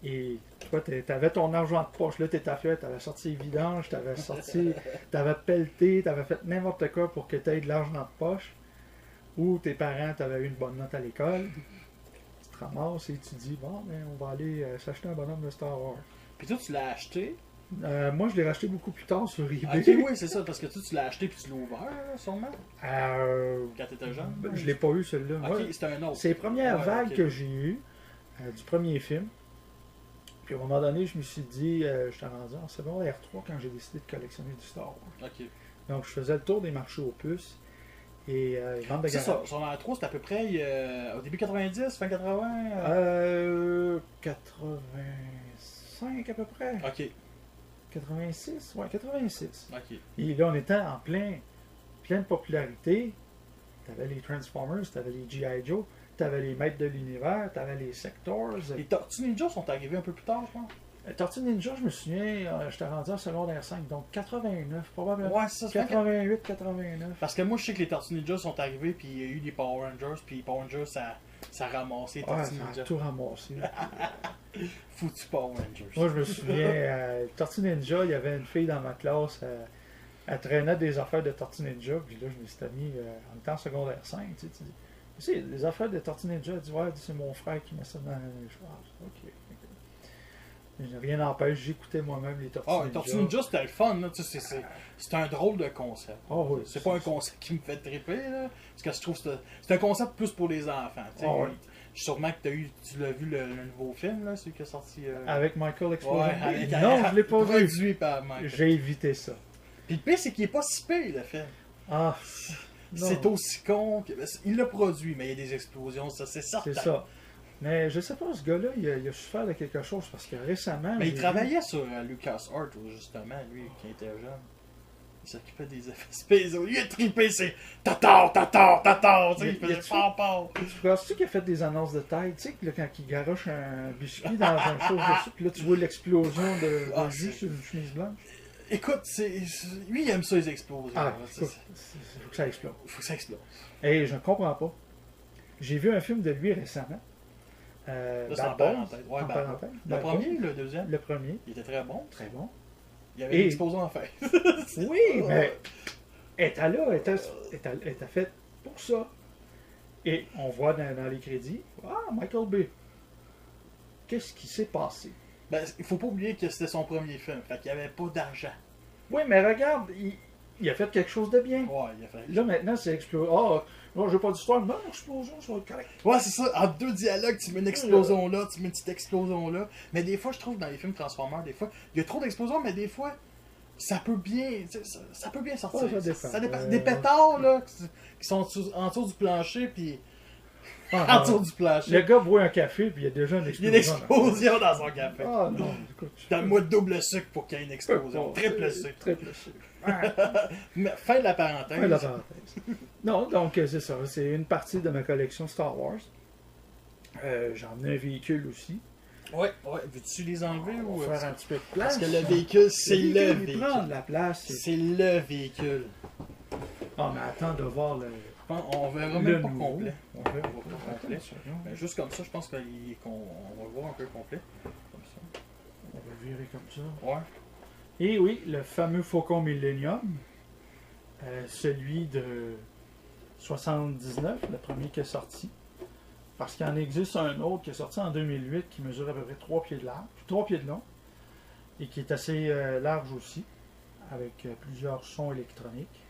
Et toi, tu avais ton argent de poche, là, tu étais fier, tu avais sorti les vidanges, tu avais pelleté, tu avais fait n'importe quoi pour que tu aies de l'argent de poche. Ou tes parents t'avaient eu une bonne note à l'école. Tu te ramasses et tu dis, bon, ben, on va aller s'acheter un bonhomme de Star Wars. Puis toi, tu l'as acheté. Moi, je l'ai racheté beaucoup plus tard sur eBay. Ok, oui, c'est ça, parce que toi, tu l'as acheté puis tu l'as ouvert, là, sûrement. Quand t'étais jeune. Je l'ai pas eu, celui-là. Ok, Moi, c'était un autre. c'est les premières Ouais, vagues ok. que j'ai eues du premier film. Puis à un moment donné, je me suis dit, j'étais rendu en secondaire 3 quand j'ai décidé de collectionner du Star Wars. Ok. Donc, je faisais le tour des marchés aux puces et les ventes de C'est ça, garage. son en 3, c'était à peu près au début 90, fin 80. 85 à peu près. Ok, 86? Ouais, 86. ok. Et là, on était en pleine popularité. T'avais les Transformers, t'avais les G.I. Joe, t'avais les Maîtres de l'Univers, t'avais les Sectors. Les Tortues Ninja sont arrivés un peu plus tard, je pense. Tortue Ninja, je me souviens, j'étais rendu en secondaire 5, donc 89, probablement. Ouais, c'est ça. 88, 89. Parce que moi, je sais que les Tortues Ninja sont arrivés, puis il y a eu des Power Rangers, puis Power Rangers, ça a ramassé les Ouais, Tortues ça a Ninja. tout ramassé. Foutu Power Rangers. Moi, je me souviens, Tortue Ninja, il y avait une fille dans ma classe, elle traînait des affaires de Tortue Ninja, puis là, je me suis mis en étant en secondaire 5, tu sais, tu sais, les affaires de Tortue Ninja, elle dit, ouais, c'est mon frère qui met ça dans les cheveux. Ok. Rien n'empêche, j'écoutais moi-même les Tortues Ah, Ninja. les Tortues Ninja, c'était le fun, là. Tu sais, c'est un drôle de concept. Oh, oui, C'est pas un concept qui me fait triper, là. Parce que je trouve que c'est un concept plus pour les enfants. Tu sais. Oh, oui. Sûrement que tu l'as vu le nouveau film, là, celui qui est sorti. Avec Michael Explosion. Ouais, avec- Non, je l'ai pas vu. Produit par Mike. J'ai évité ça. Puis le pire, c'est qu'il est pas si pire, le film. Ah, non. C'est aussi con que. Il l'a produit, mais il y a des explosions, ça, c'est certain. C'est ça. Mais je sais pas, ce gars-là, il a souffert de quelque chose parce que récemment. Mais il j'ai travaillait sur LucasArts, justement, lui, qui était jeune. Il s'occupait des effets spéciaux. Lui, il a trippé, c'est tatar, tatar, tatar. Tu sais, il faisait pam. vu. Tu penses-tu qu'il a fait des annonces de taille? Tu sais, que là, quand il garoche un biscuit dans une chose dessus, puis là, tu vois l'explosion de jus sur une chemise blanche. Écoute, lui, il aime ça, les explosions. Ah, là, écoute, faut que ça explose. faut que ça explose. Et je ne comprends pas. J'ai vu un film de lui récemment. Là, c'est Bad en Boys, parenthèse. Ouais, en Bad parenthèse. Le Bad premier Boys. ou le deuxième? Le premier, Il était très bon. très bon. Il y avait Et- une explosion en fait. Oui, mais elle était là, elle était faite pour ça. Et on voit dans les crédits, Michael Bay. Qu'est-ce qui s'est passé? Ben, il faut pas oublier que c'était son premier film. Fait qu'il n'y avait pas d'argent. Oui, mais regarde, il a fait quelque chose de bien. Ouais, il a fait. Là, maintenant, c'est explosé. Ah, non, j'ai pas d'histoire. Non, explosion, ça va être correct. Ouais, c'est ça. Entre deux dialogues, tu mets une explosion là, tu mets une petite explosion là. Mais des fois, je trouve dans les films Transformers, des fois, il y a trop d'explosions, mais des fois, ça peut bien, ça peut bien sortir. Ouais, ça dépend. Des pétards là, qui sont en dessous du plancher, puis en dessous du Le plancher. gars boit un café, puis il y a déjà une Il y a explosion. une explosion dans son café. Ah non, écoute. Donne-moi double sucre pour qu'il y ait une explosion. Triple sucre. Triple sucre. Mais fin de la parenthèse. Fin de la parenthèse. Non, donc c'est ça. C'est une partie de ma collection Star Wars. J'en ai un véhicule aussi. Ouais. Veux-tu les enlever On ou. va faire un petit peu de place. Parce que le véhicule, c'est le il véhicule. prend de la place. C'est le véhicule. Ah, mais attends de voir le. On verra Le même pas nouveau. complet. On verra pas complet. Ben, juste comme ça, je pense qu'on va le voir un peu complet. Comme ça. On va virer comme ça. Ouais. Et oui, le fameux Faucon Millennium. Celui de 79, le premier qui est sorti. Parce qu'il en existe un autre qui est sorti en 2008 qui mesure à peu près 3 pieds de large, 3 pieds de long. Et qui est assez large aussi. Avec plusieurs sons électroniques.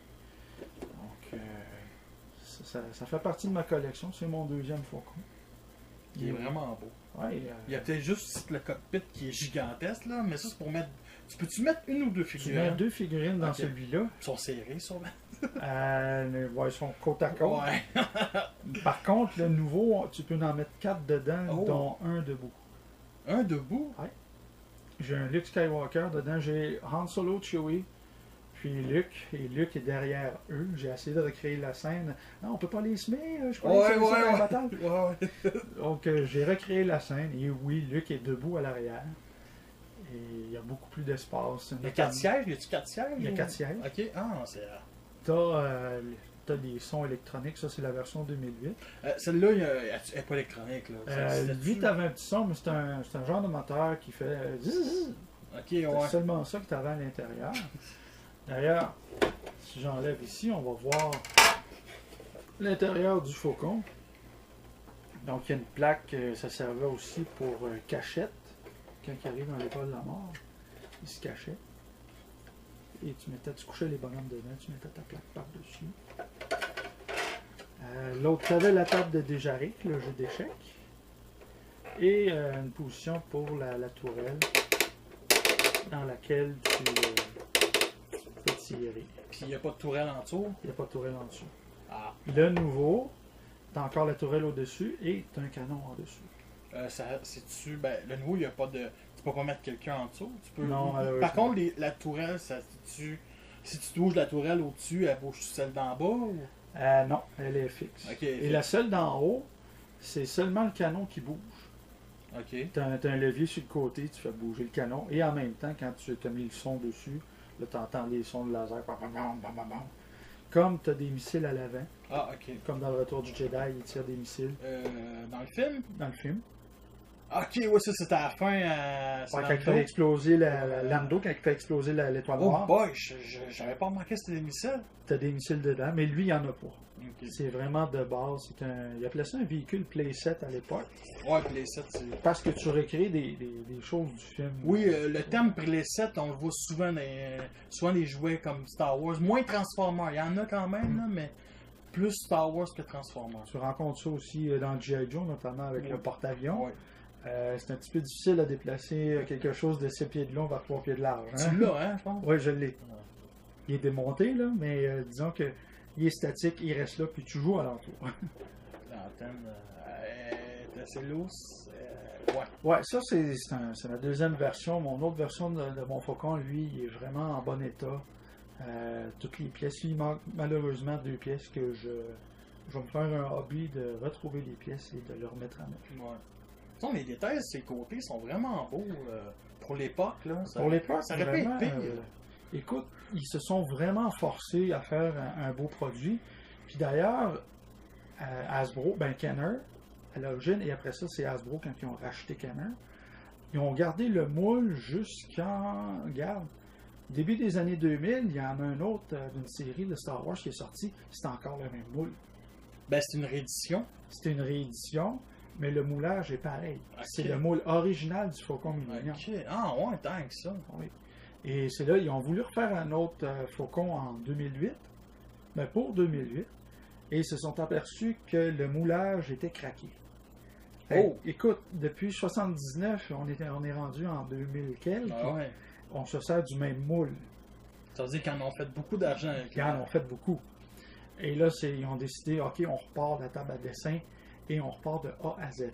Donc, ça fait partie de ma collection. C'est mon deuxième Faucon. Il est vraiment beau. Ouais, Il y a peut-être juste le cockpit qui est gigantesque, là, mais ça c'est pour mettre. Peux-tu mettre une ou deux tu mets figurines? 2 figurines dans Ok. celui-là. Ils sont serrés, sûrement. Ouais, ils sont côte à côte. Ouais. Par contre, le nouveau, tu peux en mettre 4 dedans, Oh. dont un debout. Un debout. J'ai un Luke Skywalker, dedans j'ai Han Solo, Chewie, puis Luke, et Luke est derrière eux. J'ai essayé de recréer la scène. Non, on peut pas les semer, je crois que c'est ça la bataille. Ouais. Donc j'ai recréé la scène, et oui, Luke est debout à l'arrière. Et il y a beaucoup plus d'espace. Il y a 4 sièges, y a-tu 4 sièges? Il y a ou- 4 sièges. Ok, c'est. T'as des sons électroniques, ça c'est la version 2008. Celle-là, elle n'est pas électronique. Là. Lui, t'avais un petit son, mais c'est un genre de moteur qui fait zzzz. Ok, C'est ouais. seulement ça que tu avais à l'intérieur. D'ailleurs, si j'enlève ici, on va voir l'intérieur du Faucon. Donc, il y a une plaque, ça servait aussi pour cachette. Quand il arrive dans l'étoile de la mort, il se cachait. Et tu couchais les bonhommes dedans, tu mettais ta plaque par-dessus. L'autre, tu avais la table de Déjaric, le jeu d'échecs. Et une position pour la tourelle dans laquelle tu peux tirer. Puis il n'y a pas de tourelle en dessous. Il n'y a pas de tourelle en dessous. Ah. Le nouveau, tu as encore la tourelle au-dessus et tu as un canon en dessous. C'est-tu. Ben, le nouveau, il n'y a pas de. Tu peux pas mettre quelqu'un en dessous. Tu peux... Non, Par contre, la tourelle, ça, si tu bouges la tourelle au-dessus, elle bouge celle d'en bas ou. Non, elle est fixe. Okay, et la seule d'en haut, c'est seulement le canon qui bouge. Ok. Tu as un levier sur le côté, tu fais bouger le canon. Et en même temps, quand tu as mis le son dessus, là, tu entends les sons de laser. Comme tu as des missiles à l'avant. Ah, ok. Comme dans le Retour du Jedi, il tire des missiles. Dans le film? Dans le film. Ok, ouais, ça c'était à la fin. Quand il fait exploser Lando, quand il fait exploser l'étoile noire. Oh boy, j'avais pas remarqué que c'était des missiles. Tu as des missiles dedans, mais lui, il n'y en a pas. Okay. C'est vraiment de base. Il appelait ça un véhicule playset à l'époque. Ouais, playset, c'est. Parce que tu recrées des choses du film. Oui, le terme playset, on le voit souvent dans des jouets comme Star Wars. Moins Transformers, il y en a quand même, là, mais plus Star Wars que Transformers. Tu rencontres ça aussi dans G.I. Joe, notamment avec le porte-avions. Ouais. C'est un petit peu difficile à déplacer quelque chose de 6 pieds de long vers 3 pieds de large. Hein? Tu l'as, hein, je pense? Oui, je l'ai. Il est démonté, là, mais disons que il est statique, il reste là, puis tu joues alentour. L'antenne est assez loose. Ouais. Ouais, ça, c'est ma deuxième version. Mon autre version de mon Faucon, lui, il est vraiment en bon état. Toutes les pièces. Il manque malheureusement 2 pièces que je vais me faire un hobby de retrouver les pièces et de les remettre à neuf. Ouais. Les détails de ces côtés sont vraiment beaux pour l'époque. Pour l'époque, ça aurait pu être pire. Écoute, ils se sont vraiment forcés à faire un beau produit. Puis d'ailleurs, Hasbro, Kenner, à l'origine, et après ça, c'est Hasbro quand ils ont racheté Kenner, ils ont gardé le moule jusqu'en. Regarde, début des années 2000, il y en a un autre d'une série de Star Wars qui est sorti, c'est encore le même moule. C'est une réédition. C'était une réédition. Mais le moulage est pareil. Okay. C'est le moule original du Faucon Millennium. Ok. Ah ouais, tant que ça. Oui. Et c'est là, ils ont voulu refaire un autre Faucon en 2008, mais pour 2008, et ils se sont aperçus que le moulage était craqué. Oh! Écoute, depuis 79, on est rendu en 2000 quelques, ouais. On se sert du même moule. Ça veut dire qu'ils en ont fait beaucoup d'argent. Ils en ont fait beaucoup. Et là, ils ont décidé, OK, on repart de la table à dessin, et on repart de A à Z.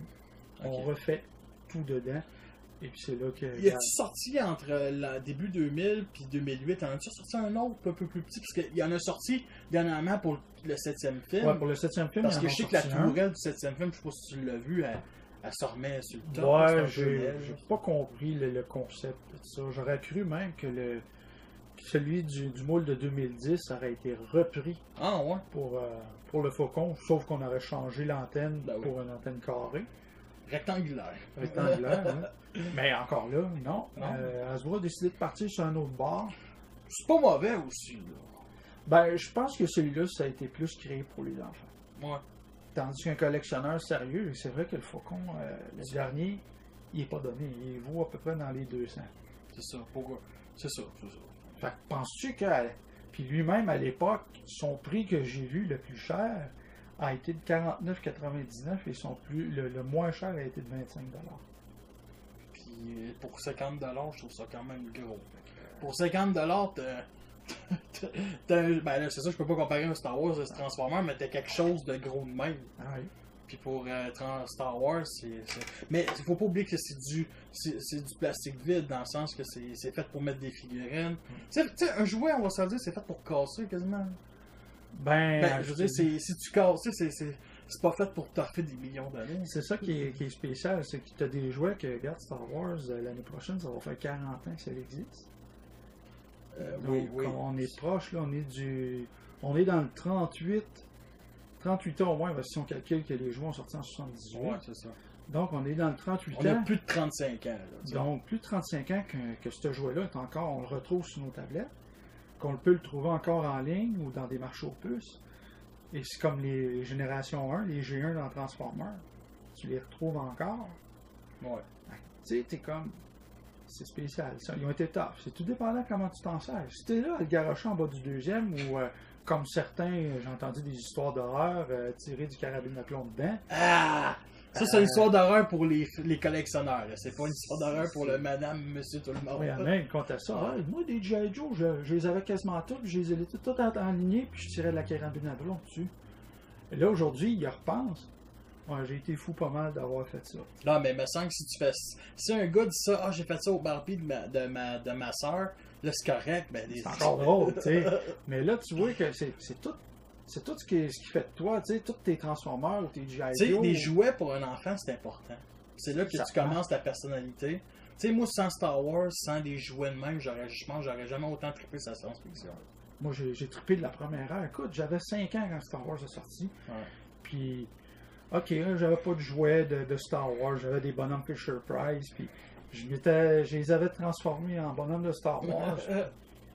Okay. On refait tout dedans. Et puis c'est là que. Y a-tu sorti entre le début 2000 puis 2008? En as-tu sorti un autre un peu plus petit? Parce qu'il y en a sorti dernièrement pour le 7e film. Ouais, pour le 7e film. Parce que je sais que la tourelle du 7e film, je sais pas si tu l'as vu, elle se remet sur le top. Ouais, j'ai pas compris le concept de ça. J'aurais cru même que celui du moule de 2010 aurait été repris pour le Faucon, sauf qu'on aurait changé l'antenne pour une antenne carrée. Rectangulaire. Hein? Mais encore là, non. Hasbro a décidé de partir sur un autre bar. C'est pas mauvais aussi, là. Je pense que celui-là, ça a été plus créé pour les enfants. Ouais. Tandis qu'un collectionneur sérieux, c'est vrai que le Faucon, le dernier, il n'est pas donné. Il vaut à peu près dans les 200. C'est ça. C'est ça. Fait que penses-tu que. Puis lui-même, à l'époque, son prix que j'ai vu le plus cher a été de 49,99 et le moins cher a été de 25$. Puis pour 50$, je trouve ça quand même gros. Pour 50$, là, c'est ça, je peux pas comparer un Star Wars et un Transformer, mais t'as quelque chose de gros de même. Ah oui. Puis pour Star Wars, mais il faut pas oublier que c'est du plastique vide, dans le sens que c'est fait pour mettre des figurines. Tu sais, un jouet, on va se le dire, c'est fait pour casser quasiment. Je veux dire, si tu casses, c'est pas fait pour t'offrir des millions d'années. C'est ça qui est spécial, c'est que tu as des jouets que, regarde, Star Wars, l'année prochaine, ça va faire 40 ans que ça existe. Donc, oui. On est proche, là, on est dans le 38 ans au moins, parce que si on calcule que les jouets ont sorti en 78. Ouais, c'est ça. Donc, on est dans le 38 ans. On a plus de 35 ans. Là, donc, plus de 35 ans que ce jouet-là est encore, on le retrouve sur nos tablettes, qu'on peut le trouver encore en ligne ou dans des marchés aux puces. Et c'est comme les générations 1, les G1 dans Transformers. tu les retrouves encore. Ouais. Tu sais, t'es comme. C'est spécial. Ça. Ils ont été tough. C'est tout dépendant comment tu t'en sers. Si t'es là, le garocher en bas du deuxième, ou comme certains, j'ai entendu des histoires d'horreur, tirer du carabine à plomb dedans. Ah! Ça, c'est une histoire d'horreur pour les collectionneurs. Là. C'est pas une histoire d'horreur pour le madame, monsieur, tout le monde. Oui, il y en a, ils comptaient ça. Ah, moi, des G.I. Joe, je les avais quasiment tous, je les ai tous enlignés, puis je tirais de la carabine à plomb dessus. Et là, aujourd'hui, ils repensent. Ouais, j'ai été fou pas mal d'avoir fait ça. Non, mais il me semble que si tu fais. Si un gars dit ça, j'ai fait ça au Barbie de ma soeur, là, c'est correct. Ben, c'est encore drôle, tu sais. Mais là, tu vois que c'est tout. C'est tout ce qui fait de toi, tu sais, tous tes Transformers ou tes G.I. Joe. Tu sais, des jouets pour un enfant, c'est important. C'est là que tu commences ta personnalité. Tu sais, moi, sans Star Wars, sans des jouets de même, je pense que j'aurais jamais autant trippé sa science-fiction. Moi, j'ai trippé de la première heure. Écoute, j'avais 5 ans quand Star Wars est sorti. Ouais. Puis, ok, j'avais pas de jouets de Star Wars, j'avais des bonhommes Fisher-Price, puis je les avais transformés en bonhommes de Star Wars.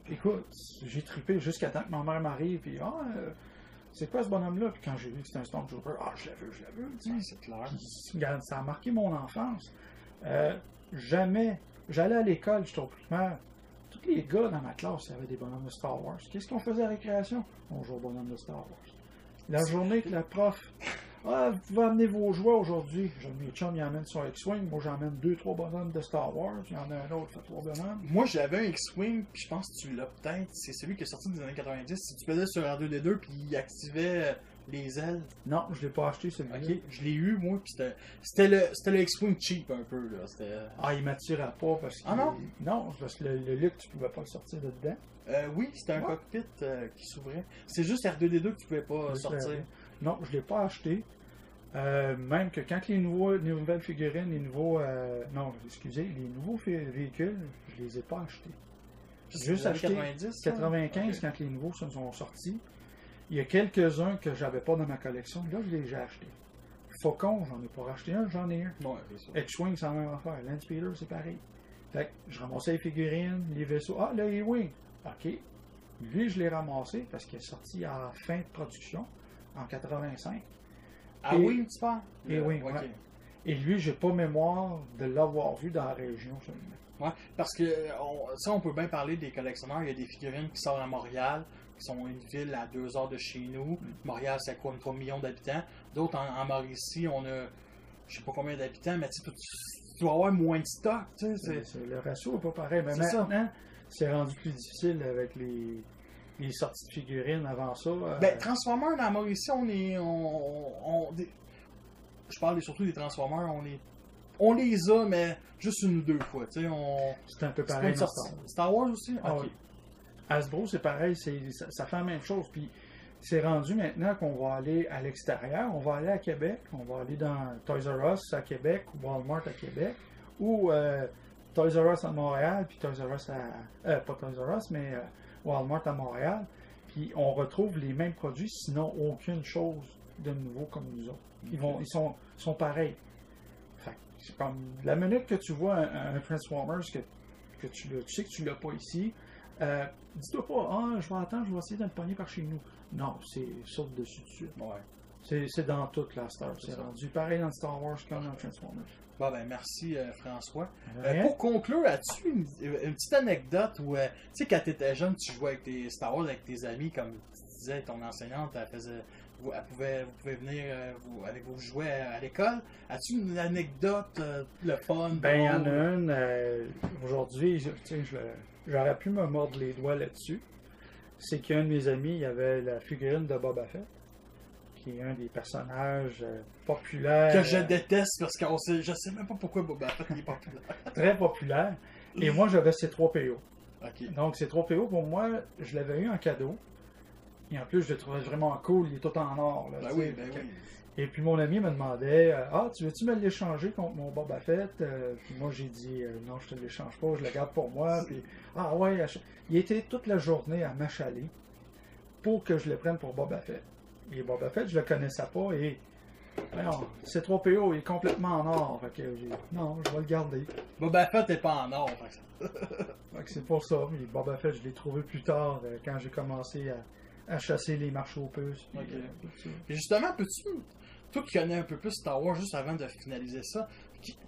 Écoute, j'ai trippé jusqu'à temps que ma mère m'arrive, puis c'est quoi ce bonhomme-là? Puis quand j'ai vu que c'était un Stormtrooper, je l'ai vu, tu sais. C'est clair. Puis, regarde, ça a marqué mon enfance. Jamais, j'allais à l'école, j'étais au primaire, tous les gars dans ma classe avaient des bonhommes de Star Wars. Qu'est-ce qu'on faisait à la récréation? On jouait au bonhomme de Star Wars. La journée que la prof, vous pouvez amener vos jouets aujourd'hui. Mes chums, ils amènent son X-Wing. Moi, j'emmène 2-3 bonhommes de Star Wars. Il y en a un autre, fait 3 bonhommes. Moi, j'avais un X-Wing, puis je pense que tu l'as peut-être. C'est celui qui est sorti des années 90. Si tu faisais sur R2D2, puis il activait les ailes. Non, je l'ai pas acheté celui-là. Ok, je l'ai eu, moi, puis c'était le X-Wing cheap un peu, là. Il m'attirait pas parce que. Ah non? Non, parce que le look, tu pouvais pas le sortir de dedans. Oui, c'était un cockpit qui s'ouvrait. C'est juste R2D2 que tu pouvais pas sortir. Non, je l'ai pas acheté. Même que quand les nouvelles figurines, les nouveaux les nouveaux véhicules, je les ai pas achetés. J'ai juste acheté 95 quand les nouveaux se sont sortis. Il y a quelques-uns que j'avais pas dans ma collection. Là, je les ai achetés. Faucon, j'en ai pas racheté un, j'en ai un. Ouais, c'est ça. X-Wing, c'est la même affaire. Landspeeder, c'est pareil. Fait que je ramassais les figurines, les vaisseaux. Le A-Wing. OK. Lui, je l'ai ramassé parce qu'il est sorti à la fin de production, en 85. Ah oui, tu parles? Et oui, okay. Ouais. Et lui, j'ai pas mémoire de l'avoir vu dans la région seulement. Ouais, parce que ça, on peut bien parler des collectionneurs. Il y a des figurines qui sortent à Montréal, qui sont une ville à 2 heures de chez nous. Montréal, c'est quoi, 3 millions d'habitants. D'autres, en Mauricie, on a, je sais pas combien d'habitants, mais tu dois avoir moins de stock. Tu sais, le ratio n'est pas pareil. Mais maintenant, c'est rendu plus difficile avec les sorties de figurines avant ça. Transformers, dans la Mauricie, je parle surtout des Transformers, on les a, mais juste une ou deux fois. C'est un peu pareil. Star Wars aussi? Ah, okay. Hasbro, c'est pareil, ça fait la même chose. Puis c'est rendu maintenant qu'on va aller à l'extérieur, on va aller à Québec, on va aller dans Toys R Us à Québec, ou Walmart à Québec, ou Toys R Us à Montréal, puis Toys R Us à... pas Toys R Us, mais Walmart à Montréal. Puis on retrouve les mêmes produits, sinon aucune chose de nouveau comme nous autres. Ils sont pareils. C'est comme la minute que tu vois un Transformers que tu sais que tu l'as pas ici, dis-toi pas, je vais attendre, je vais essayer de le pogner par chez nous. Non, c'est saute dessus dessus. Ouais. C'est dans toute la Star. C'est rendu pareil dans Star Wars comme dans Transformers. Bon, merci François. Pour conclure, as-tu une petite anecdote où, tu sais, quand tu étais jeune, tu jouais avec tes Star Wars avec tes amis, comme tu disais, ton enseignante, vous pouvez venir avec vos jouets à l'école. As-tu une anecdote, le fun? Il y en a une. Aujourd'hui, j'aurais pu me mordre les doigts là-dessus. C'est qu'un de mes amis, il avait la figurine de Boba Fett, qui est un des personnages populaires. Que je déteste parce que je sais même pas pourquoi Boba Fett est populaire. Très populaire. Et moi, j'avais C3PO. Okay. Donc, C3PO, pour moi, je l'avais eu en cadeau. Et en plus, je le trouvais vraiment cool. Il est tout en or. Là, oui. Et puis, mon ami me demandait tu veux-tu me l'échanger contre mon Boba Fett? Puis moi, j'ai dit non, je te l'échange pas, je le garde pour moi. Puis, il était toute la journée à m'achaler pour que je le prenne pour Boba Fett. Et Boba Fett, je le connaissais pas. Et C3PO est complètement en or. Fait que j'ai dit non, je vais le garder. Boba Fett n'est pas en or. C'est pour ça. Mais Boba Fett, je l'ai trouvé plus tard quand j'ai commencé à chasser les marches aux puces. Okay. Et justement, toi qui connais un peu plus Star Wars, juste avant de finaliser ça,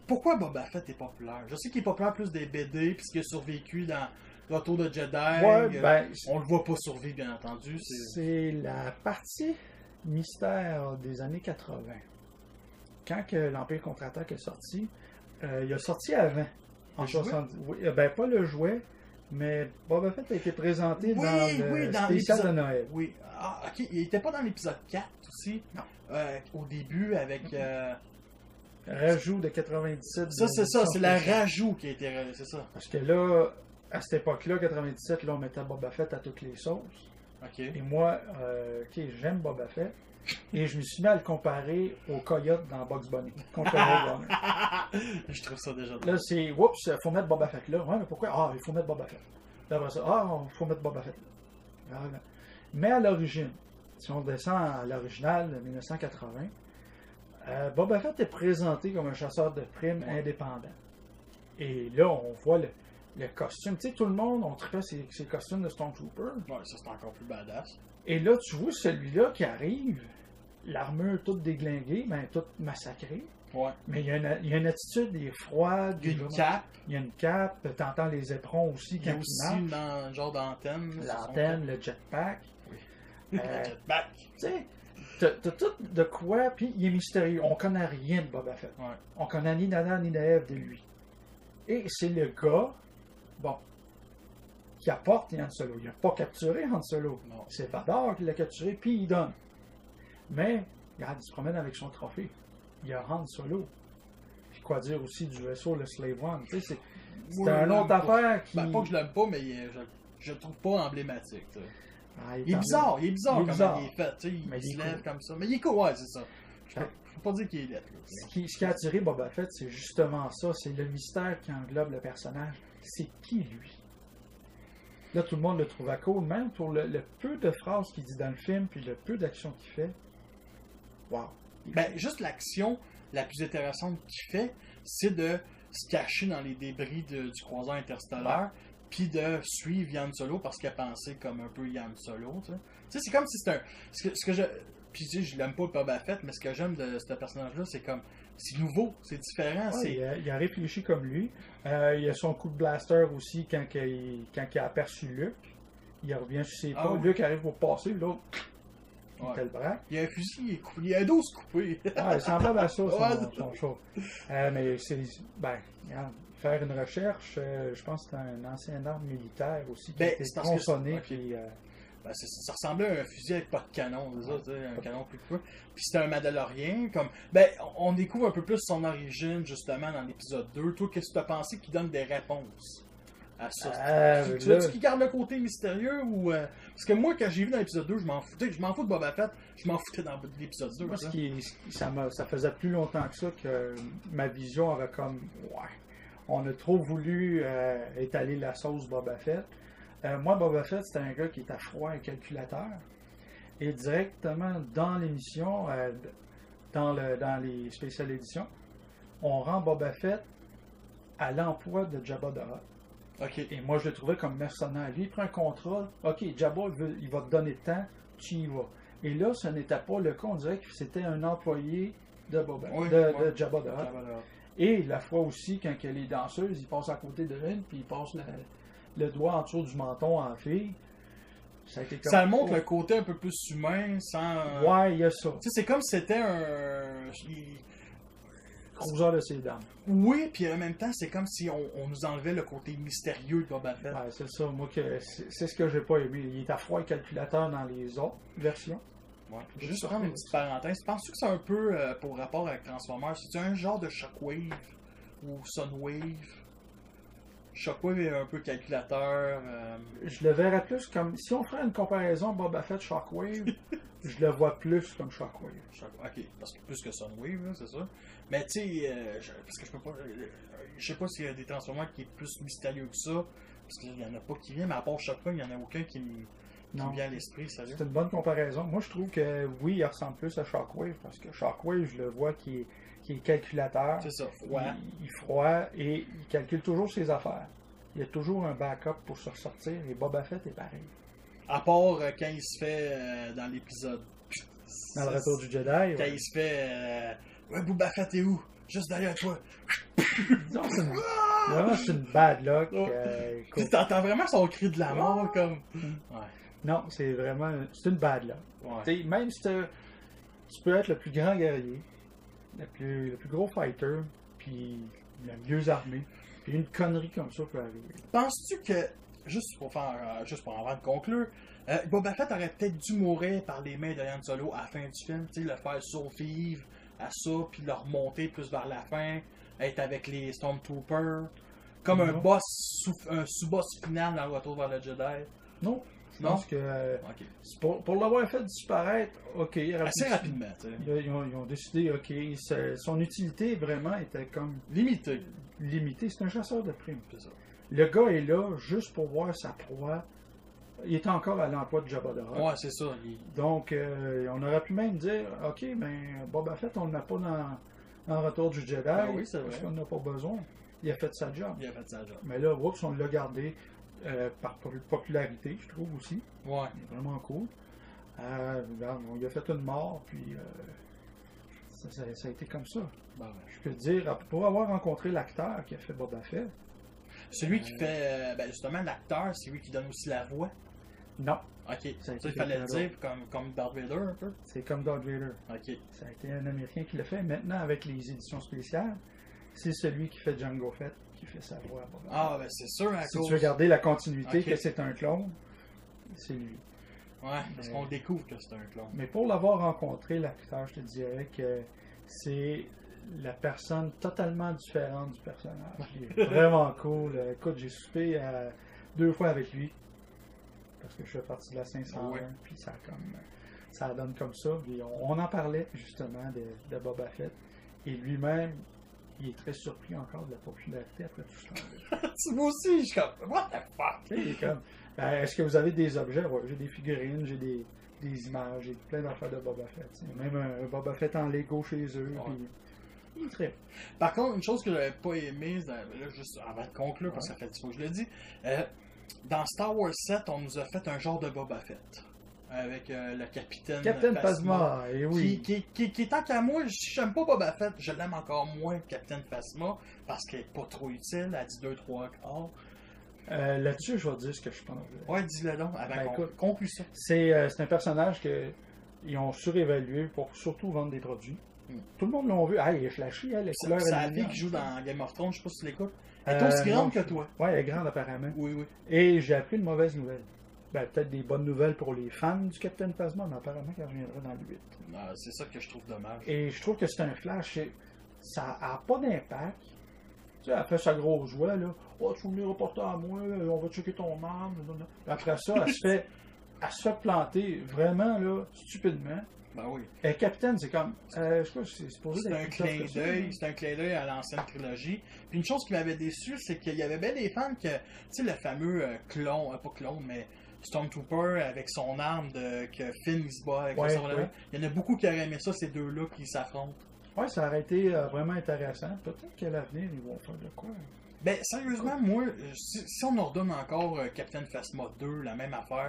pourquoi Boba Fett est populaire? Je sais qu'il est populaire plus des BD, puisqu'il a survécu dans Retour de Jedi. Ouais, on le voit pas survivre, bien entendu. C'est la partie mystère des années 80. Quand que l'Empire contre-attaque est sorti, il a sorti avant. En 70. Oui, pas le jouet, mais Boba Fett a été présenté dans le spécial de Noël. Oui. Ah, ok. Il était pas dans l'épisode 4 aussi? Non. Au début, avec... Rajout de 97. Ça, c'est ça. C'est la rajout qui a été... C'est ça. Parce que là, à cette époque-là, 97, là, on mettait Boba Fett à toutes les sauces. Ok. Et moi, j'aime Boba Fett. Et je me suis mis à le comparer au coyote dans Bugs Bunny. Contre Je trouve ça déjà drôle. Là, c'est, oups, il faut mettre Boba Fett là. Ouais, mais pourquoi? Ah, il faut mettre Boba Fett. Là, après ça, il faut mettre Boba Fett là. Mais à l'origine, si on descend à l'original de 1980, Boba Fett est présenté comme un chasseur de primes indépendant. Et là, on voit le costume. Tu sais, tout le monde, on trippait ses costumes de Stormtrooper. Ouais, ça c'est encore plus badass. Et là, tu vois celui-là qui arrive, l'armure toute déglinguée, mais toute massacrée. Ouais. Mais il y a une attitude, il est froid. Il y a une cape. Il y a une cape, t'entends les éperons aussi quand il y a aussi un genre d'antenne. L'antenne, le jetpack. Oui. Le jetpack. Tu sais, t'as tout de quoi, puis il est mystérieux. On connaît rien de Boba Fett. Ouais. On connaît ni d'Adam ni d'Ève de lui. Et c'est le gars, qui apporte Han Solo. Il n'a pas capturé Han Solo. Non. C'est Vador qui l'a capturé, puis il donne. Mais, regarde, il se promène avec son trophée. Il y a Han Solo. Puis quoi dire aussi du vaisseau, le Slave One. Tu sais, c'est une autre affaire qui... pas que je l'aime pas, mais je le trouve pas emblématique. Il est bizarre comment il est fait. Il se lève comme ça. Mais il est cool, ouais, c'est ça. Je peux pas dire qu'il est lettre. Ce qui a attiré Boba Fett, c'est justement ça. C'est le mystère qui englobe le personnage. C'est qui, lui? Là, tout le monde le trouve à cool, même pour le peu de phrases qu'il dit dans le film, puis le peu d'actions qu'il fait. Wow. Juste l'action la plus intéressante qu'il fait, c'est de se cacher dans les débris du croiseur interstellaire, puis de suivre Yann Solo parce qu'il a pensé comme un peu Yann Solo. Tu sais, c'est comme si c'était un... Ce que je... Puis tu sais, je l'aime pas Boba Fett, mais ce que j'aime de ce personnage-là, c'est comme... C'est nouveau, c'est différent. Ouais, il a réfléchi comme lui. Il a son coup de blaster aussi quand il a aperçu Luke. Il revient sur ses pas. Luke arrive pour passer, l'autre, il le bras. Il y a un fusil, il y a un dos coupé. Il semblait à ça, son show. Mais c'est... regarde, faire une recherche, je pense que c'est un ancien arme militaire aussi qui a été tronçonné. Ça ressemblait à un fusil avec pas de canon, un canon plus court. Puis c'était un Mandalorien. On découvre un peu plus son origine, justement, dans l'épisode 2. Toi, qu'est-ce que tu as pensé qui donne des réponses à ça? Tu veux-tu qu'il garde le côté mystérieux ou... Parce que moi, quand j'ai vu dans l'épisode 2, je m'en foutais. Je m'en fous de Boba Fett, je m'en foutais dans l'épisode 2. Moi, ça faisait plus longtemps que ça que ma vision avait comme... Ouais, on a trop voulu étaler la sauce Boba Fett. Moi, Boba Fett, c'était un gars qui était froid et calculateur. Et directement dans l'émission, dans les spéciales éditions, on rend Boba Fett à l'emploi de Jabba the Hutt. Okay. Et moi, je le trouvais comme mercenaire. Lui, il prend un contrat. OK, Jabba, il va te donner le temps, tu y vas. Et là, ce n'était pas le cas. On dirait que c'était un employé de de Jabba the Hutt. Et la fois aussi, quand il y a les danseuses, il passe à côté de l'une, puis il passe le doigt en dessous du menton en fille. Ça montre le côté un peu plus humain sans... Ouais, il y a ça. Tu sais, c'est comme si c'était un... Croiseur de ses dames. Oui, puis en même temps, c'est comme si on nous enlevait le côté mystérieux de Boba Fett. Ouais, c'est ça. Moi, c'est ce que j'ai pas aimé. Il est à froid et calculateur dans les autres versions. Ouais. Je vais juste prendre une petite parenthèse. Penses-tu que c'est un peu, pour rapport avec Transformers, c'est un genre de Shockwave ou Sunwave? Shockwave est un peu calculateur. Je le verrais plus comme... Si on ferait une comparaison Boba Fett Shockwave, je le vois plus comme Shockwave. Ok, parce que plus que Sunwave, c'est ça. Mais tu sais, parce que je peux pas... Je sais pas s'il y a des Transformers qui est plus mystérieux que ça, parce qu'il y en a pas qui vient, mais à part Shockwave, il y en a aucun qui me vient à l'esprit, sérieux. C'est une bonne comparaison. Moi, je trouve que oui, il ressemble plus à Shockwave, parce que Shockwave, je le vois qui est calculateur. C'est ça, froid. Il est froid et il calcule toujours ses affaires. Il y a toujours un backup pour se ressortir et Boba Fett est pareil. À part quand il se fait dans l'épisode Dans le retour du Jedi. Quand il se fait. Ouais, Boba Fett est où? Juste derrière toi. Non, vraiment, c'est une bad luck. Tu t'entends vraiment son cri de la mort comme. Ouais. Non, c'est vraiment. C'est une bad luck. Ouais. Même si tu peux être le plus grand guerrier, le plus gros fighter, puis le mieux armé, puis une connerie comme ça peut arriver. Penses-tu que, juste pour avant de conclure, Boba Fett aurait peut-être dû mourir par les mains de Han Solo à la fin du film, tu sais, le faire survivre à ça, puis le remonter plus vers la fin, être avec les Stormtroopers, comme un sous-boss final dans le retour vers le Jedi? Non. Je pense que pour l'avoir fait disparaître, ok. Assez rapidement, tu sais. Ils ont décidé, ok, son utilité vraiment était comme limitée. C'est un chasseur de primes. C'est ça. Le gars est là juste pour voir sa proie. Il est encore à l'emploi de Jabba the Hutt. Ouais, c'est ça. Donc, on aurait pu même dire, ok, mais Boba Fett, on n'a pas dans Retour du Jedi. Oui, c'est vrai. Parce qu'on n'a pas besoin. Il a fait sa job. Mais là, on l'a gardé. Par popularité, je trouve aussi. Ouais. Il est vraiment cool. On lui a fait une mort, puis ça a été comme ça. Ben, je peux te dire, pour avoir rencontré l'acteur qui a fait Boba Fett. Celui qui fait, justement, l'acteur, c'est lui qui donne aussi la voix. Non. Ok. Ça, il fallait le dire comme Darth Vader un peu. C'est comme Darth Vader. Ok. Ça a été un Américain qui l'a fait. Maintenant, avec les éditions spéciales, c'est celui qui fait Jango Fett qui fait sa voix à Boba Fett. Ah, ben c'est sûr. Si tu veux garder la continuité que c'est un clone, c'est lui. Ouais, parce qu'on découvre que c'est un clone. Mais pour l'avoir rencontré, l'acteur, je te dirais que c'est la personne totalement différente du personnage. Il est vraiment cool. Écoute, j'ai soupé 2 fois avec lui. Parce que je fais partie de la 501. Ouais. Puis ça donne comme ça. Puis on en parlait justement de Boba Fett. Et lui-même, il est très surpris encore de la popularité après tout ce temps-là. Moi aussi, je suis comme, what the fuck? Il est comme, est-ce que vous avez des objets? Ouais, j'ai des figurines, j'ai des images, j'ai plein d'affaires de Boba Fett. Même un Boba Fett en Lego chez eux. Ouais. Puis, il est très... Par contre, une chose que j'avais pas aimé, là, juste avant de conclure, parce que ça fait 10 fois que je le dis, dans Star Wars 7, on nous a fait un genre de Boba Fett. Avec le capitaine Phasma, et oui. Qui tant qu'à moi, j'aime pas Boba Fett, je l'aime encore moins que Capitaine Phasma, parce qu'elle est pas trop utile, elle dit 2-3 quarts. Là-dessus, je vais dire ce que je pense. Ouais, dis-le donc, avec conclusion. C'est un personnage qu'ils ont surévalué pour surtout vendre des produits. Tout le monde l'a vu. Ah, il est flashy, les couleurs. C'est la fille qui joue dans Game of Thrones, je sais pas si tu l'écoutes. Elle est aussi grande que toi. Ouais, elle est grande apparemment. Oui. Et j'ai appris une mauvaise nouvelle. Peut-être des bonnes nouvelles pour les fans du Capitaine Phasma, mais apparemment qu'elle reviendra dans le 8. C'est ça que je trouve dommage. Et je trouve que c'est un flash. Ça n'a pas d'impact. Tu sais, elle fait sa grosse joie, là. Oh, tu veux venir reporter à moi, on va checker ton arme. Après ça, elle se fait planter vraiment, là, stupidement. Ben oui. Et Capitaine, c'est comme. Je sais pas, c'est supposé c'est un clin d'œil à l'ancienne trilogie. Puis une chose qui m'avait déçu, c'est qu'il y avait bien des fans que, tu sais, le fameux clone, pas clone, mais Stormtrooper avec son arme que Finn il se bat avec le sabre laser. Il y en a beaucoup qui auraient aimé ça, ces deux-là qui s'affrontent. Ouais, ça aurait été vraiment intéressant. Peut-être qu'à l'avenir, ils vont faire de quoi. Ben, sérieusement, moi, si on leur donne encore Captain Phasma 2, la même affaire,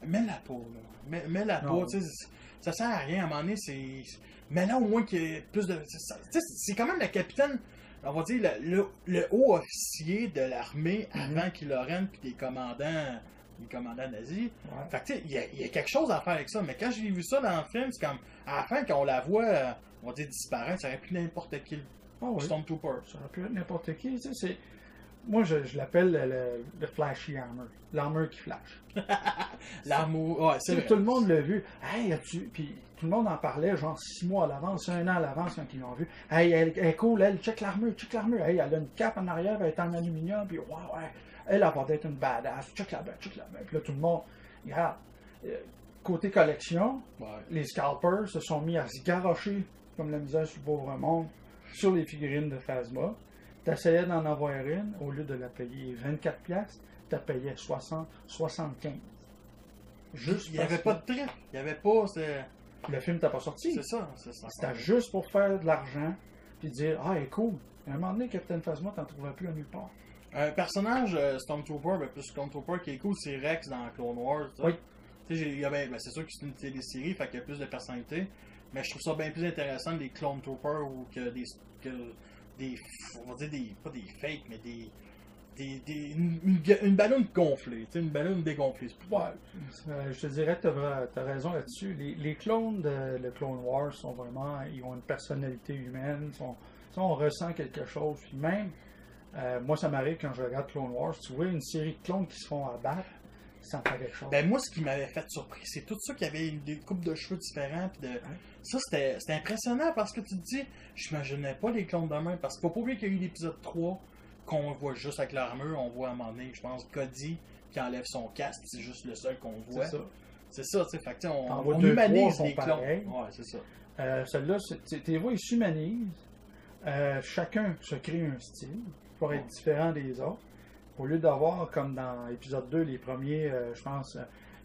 mets-la pas, là. Mets-la pas, tu sais, ça sert à rien. À un moment donné, c'est. Mais là, au moins qu'il y ait plus de. Tu sais, c'est quand même le capitaine, on va dire, le haut officier de l'armée avant qu'il Kylo puis des commandants. Les commandants nazis. Ouais. Fait que, tu sais, il y a quelque chose à faire avec ça. Mais quand j'ai vu ça dans le film, c'est comme, à la fin, quand on la voit, on va dire, disparaître, ça aurait pu n'importe qui. Stormtrooper. Ça aurait pu être n'importe qui. Tu sais, moi, je l'appelle le flashy armor. L'armure qui flash. L'armure, ouais, c'est vrai. Tout le monde l'a vu. Hey, puis tout le monde en parlait, genre 6 mois à l'avance, 1 an à l'avance quand ils l'ont vu. Hey, elle est cool, elle, check l'armure. Hey, elle a une cape en arrière, elle est en aluminium, puis ouais. Elle a pas d'être une badass. Check la main. Puis là, tout le monde, regarde. Côté collection, les scalpers se sont mis à se garrocher comme la misère sur le pauvre monde sur les figurines de Phasma. T'essayais d'en avoir une, au lieu de la payer 24$, t'as payé 75$. Juste il n'y avait pas de trip. Il n'y avait pas. Le film t'a pas sorti. C'est ça. C'était juste pour faire de l'argent, puis dire, ah, elle est cool. À un moment donné, Captain Phasma, t'en trouveras plus à nulle part. Un personnage Stormtrooper, plus Stormtrooper qui est cool, c'est Rex dans Clone Wars. Oui. Tu sais, c'est sûr que c'est une télésérie, fait qu'il y a plus de personnalité, mais je trouve ça bien plus intéressant des Clone Troopers ou que des on va dire pas des fakes, mais une ballonne gonflée, une ballonne dégonflée. Ouais, je te dirais que tu as raison là-dessus. Les clones de le Clone Wars sont vraiment, ils ont une personnalité humaine, on ressent quelque chose. Puis même, moi ça m'arrive quand je regarde Clone Wars, tu vois une série de clones qui se font abattre, ça me fait quelque chose. Ben moi, ce qui m'avait fait surpris, c'est tout ça qu'il y avait des coupes de cheveux différents. Pis ça, c'était impressionnant parce que tu te dis, je m'imaginais pas les clones de même. Parce qu'il faut pas oublier qu'il y a eu l'épisode 3 qu'on voit juste avec l'armure. On voit à un moment donné, je pense, Cody qui enlève son casque, c'est juste le seul qu'on voit. C'est ça, tu sais. Fait que on humanise les clones. Ouais, c'est ça. Celui-là, tes voix, ils s'humanisent. Chacun se crée un style pour être différent des autres. Au lieu d'avoir, comme dans l'épisode 2, les premiers, je pense,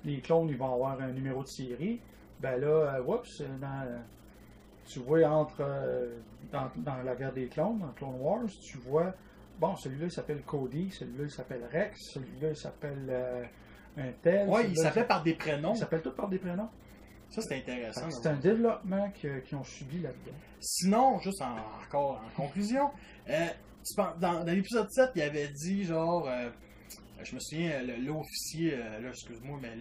les clones, ils vont avoir un numéro de série. Ben là, tu vois dans la guerre des clones, dans Clone Wars, tu vois, bon, celui-là, il s'appelle Cody, celui-là, il s'appelle Rex, celui-là, il s'appelle un tel. Ouais, ils s'appellent par des prénoms. Ils s'appellent tous par des prénoms. Ça, c'est intéressant. C'est un développement qu'ils ont subi là-dedans. Sinon, juste encore en conclusion, dans l'épisode 7, il avait dit, genre, je me souviens, l'officier, excuse-moi, mais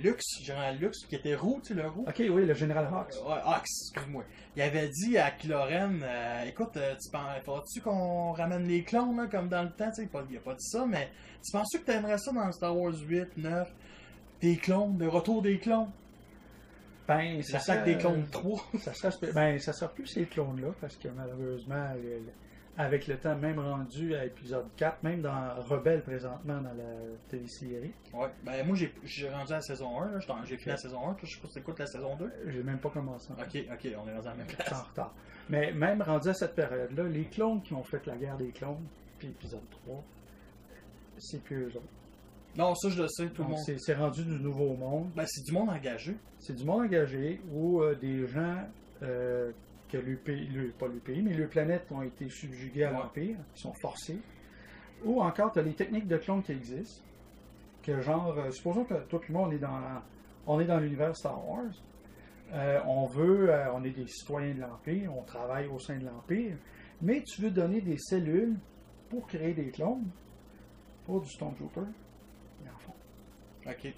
Général Lux, qui était roux, tu sais, le roux. Ok, oui, le Général Hux. Ouais, Hux, excuse-moi. Il avait dit à Kylo Ren, écoute, faudra-tu qu'on ramène les clones, là, comme dans le temps, tu sais, il a pas dit ça, mais tu penses-tu que t'aimerais ça dans Star Wars 8, 9, des clones, le retour des clones? Ben, l'attaque des clones 3. Ça sert plus ces clones-là, parce que malheureusement, avec le temps, même rendu à épisode 4, même dans Rebelle présentement dans la télésérie. Ouais, ben moi j'ai rendu à la saison 1, j'ai fini la saison 1, je sais pas si t'écoutes la saison 2. J'ai même pas commencé. Ok, on est rendu à la même place. En retard. Mais même rendu à cette période-là, les clones qui ont fait la guerre des clones, puis épisode 3, c'est plus eux autres. Non, ça je le sais, tout le monde. C'est rendu du nouveau monde. Ben c'est du monde engagé. C'est du monde engagé où des gens que pas le pays, mais les planètes ont été subjuguées à l'Empire, qui sont forcés. Ou encore, tu as les techniques de clones qui existent. Que genre, supposons que toi et moi, on est dans l'univers Star Wars. On est des citoyens de l'Empire, on travaille au sein de l'Empire, mais tu veux donner des cellules pour créer des clones pour du Stormtrooper. Ils en font. Ok.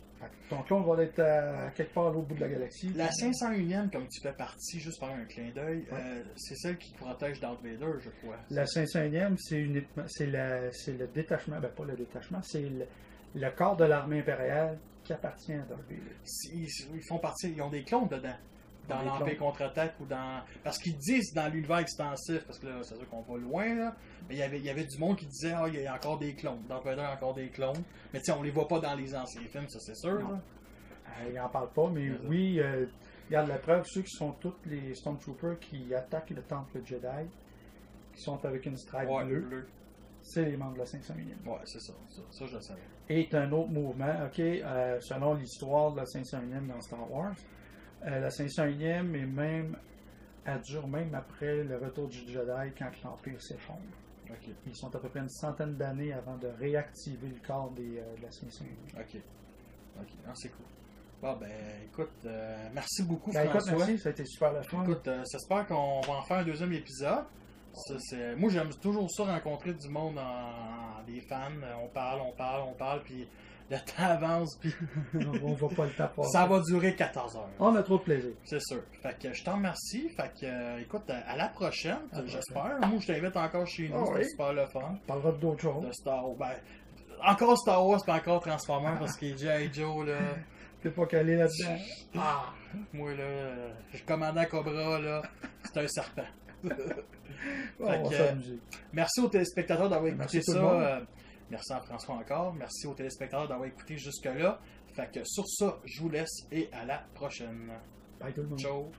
Ton clone va être à quelque part à l'autre bout de la galaxie. La 501e, comme tu fais partie, juste par un clin d'œil, c'est celle qui protège Darth Vader, je crois. La 501e, c'est le détachement, ben pas le détachement, c'est le corps de l'armée impériale qui appartient à Darth Vader. Ils font partie, ils ont des clones dedans. Dans l'Empire contre-attaque ou dans. Parce qu'ils disent dans l'univers extensif, parce que là, c'est sûr qu'on va loin, là. Mais il y avait du monde qui disait, il y a encore des clones. Darth Vader a encore des clones. Mais tu sais, on les voit pas dans les anciens films, ça c'est sûr. Ils n'en parlent pas, mais oui, regarde la preuve, ceux qui sont tous les Stormtroopers qui attaquent le temple Jedi, qui sont avec une stripe bleue, c'est les membres de la 501e. Ouais, c'est ça. Ça, je le savais. Et un autre mouvement, selon l'histoire de la 501e dans Star Wars. La 501e elle dure même après le retour du Jedi quand l'Empire s'effondre. Okay. Ils sont à peu près une centaine d'années avant de réactiver le corps de la 501e. Ok. Ah, c'est cool. Bon, ben, écoute, merci beaucoup, François. Merci, ça a été super la fin. Écoute, j'espère qu'on va en faire un deuxième épisode. Moi, j'aime toujours ça, rencontrer du monde, des fans. On parle, puis le temps avance, puis on va pas le taper. Ça va durer 14 heures. On a trop de plaisir. C'est sûr. Fait que je t'en remercie. Fait que, écoute, à la prochaine, j'espère. Moi, je t'invite encore chez nous. C'est super le fun. On parlera d'autres choses. De Star Wars. Ben, encore Star Wars, puis encore Transformers, parce qu'il est G.I. Joe, là. T'es pas calé là-dedans. Moi, là, je commandais Cobra, là. C'est un serpent. On va s'amuser. Merci aux téléspectateurs d'avoir écouté ça. Merci à François encore. Merci aux téléspectateurs d'avoir écouté jusque-là. Fait que sur ça, je vous laisse et à la prochaine. Bye tout le monde. Ciao.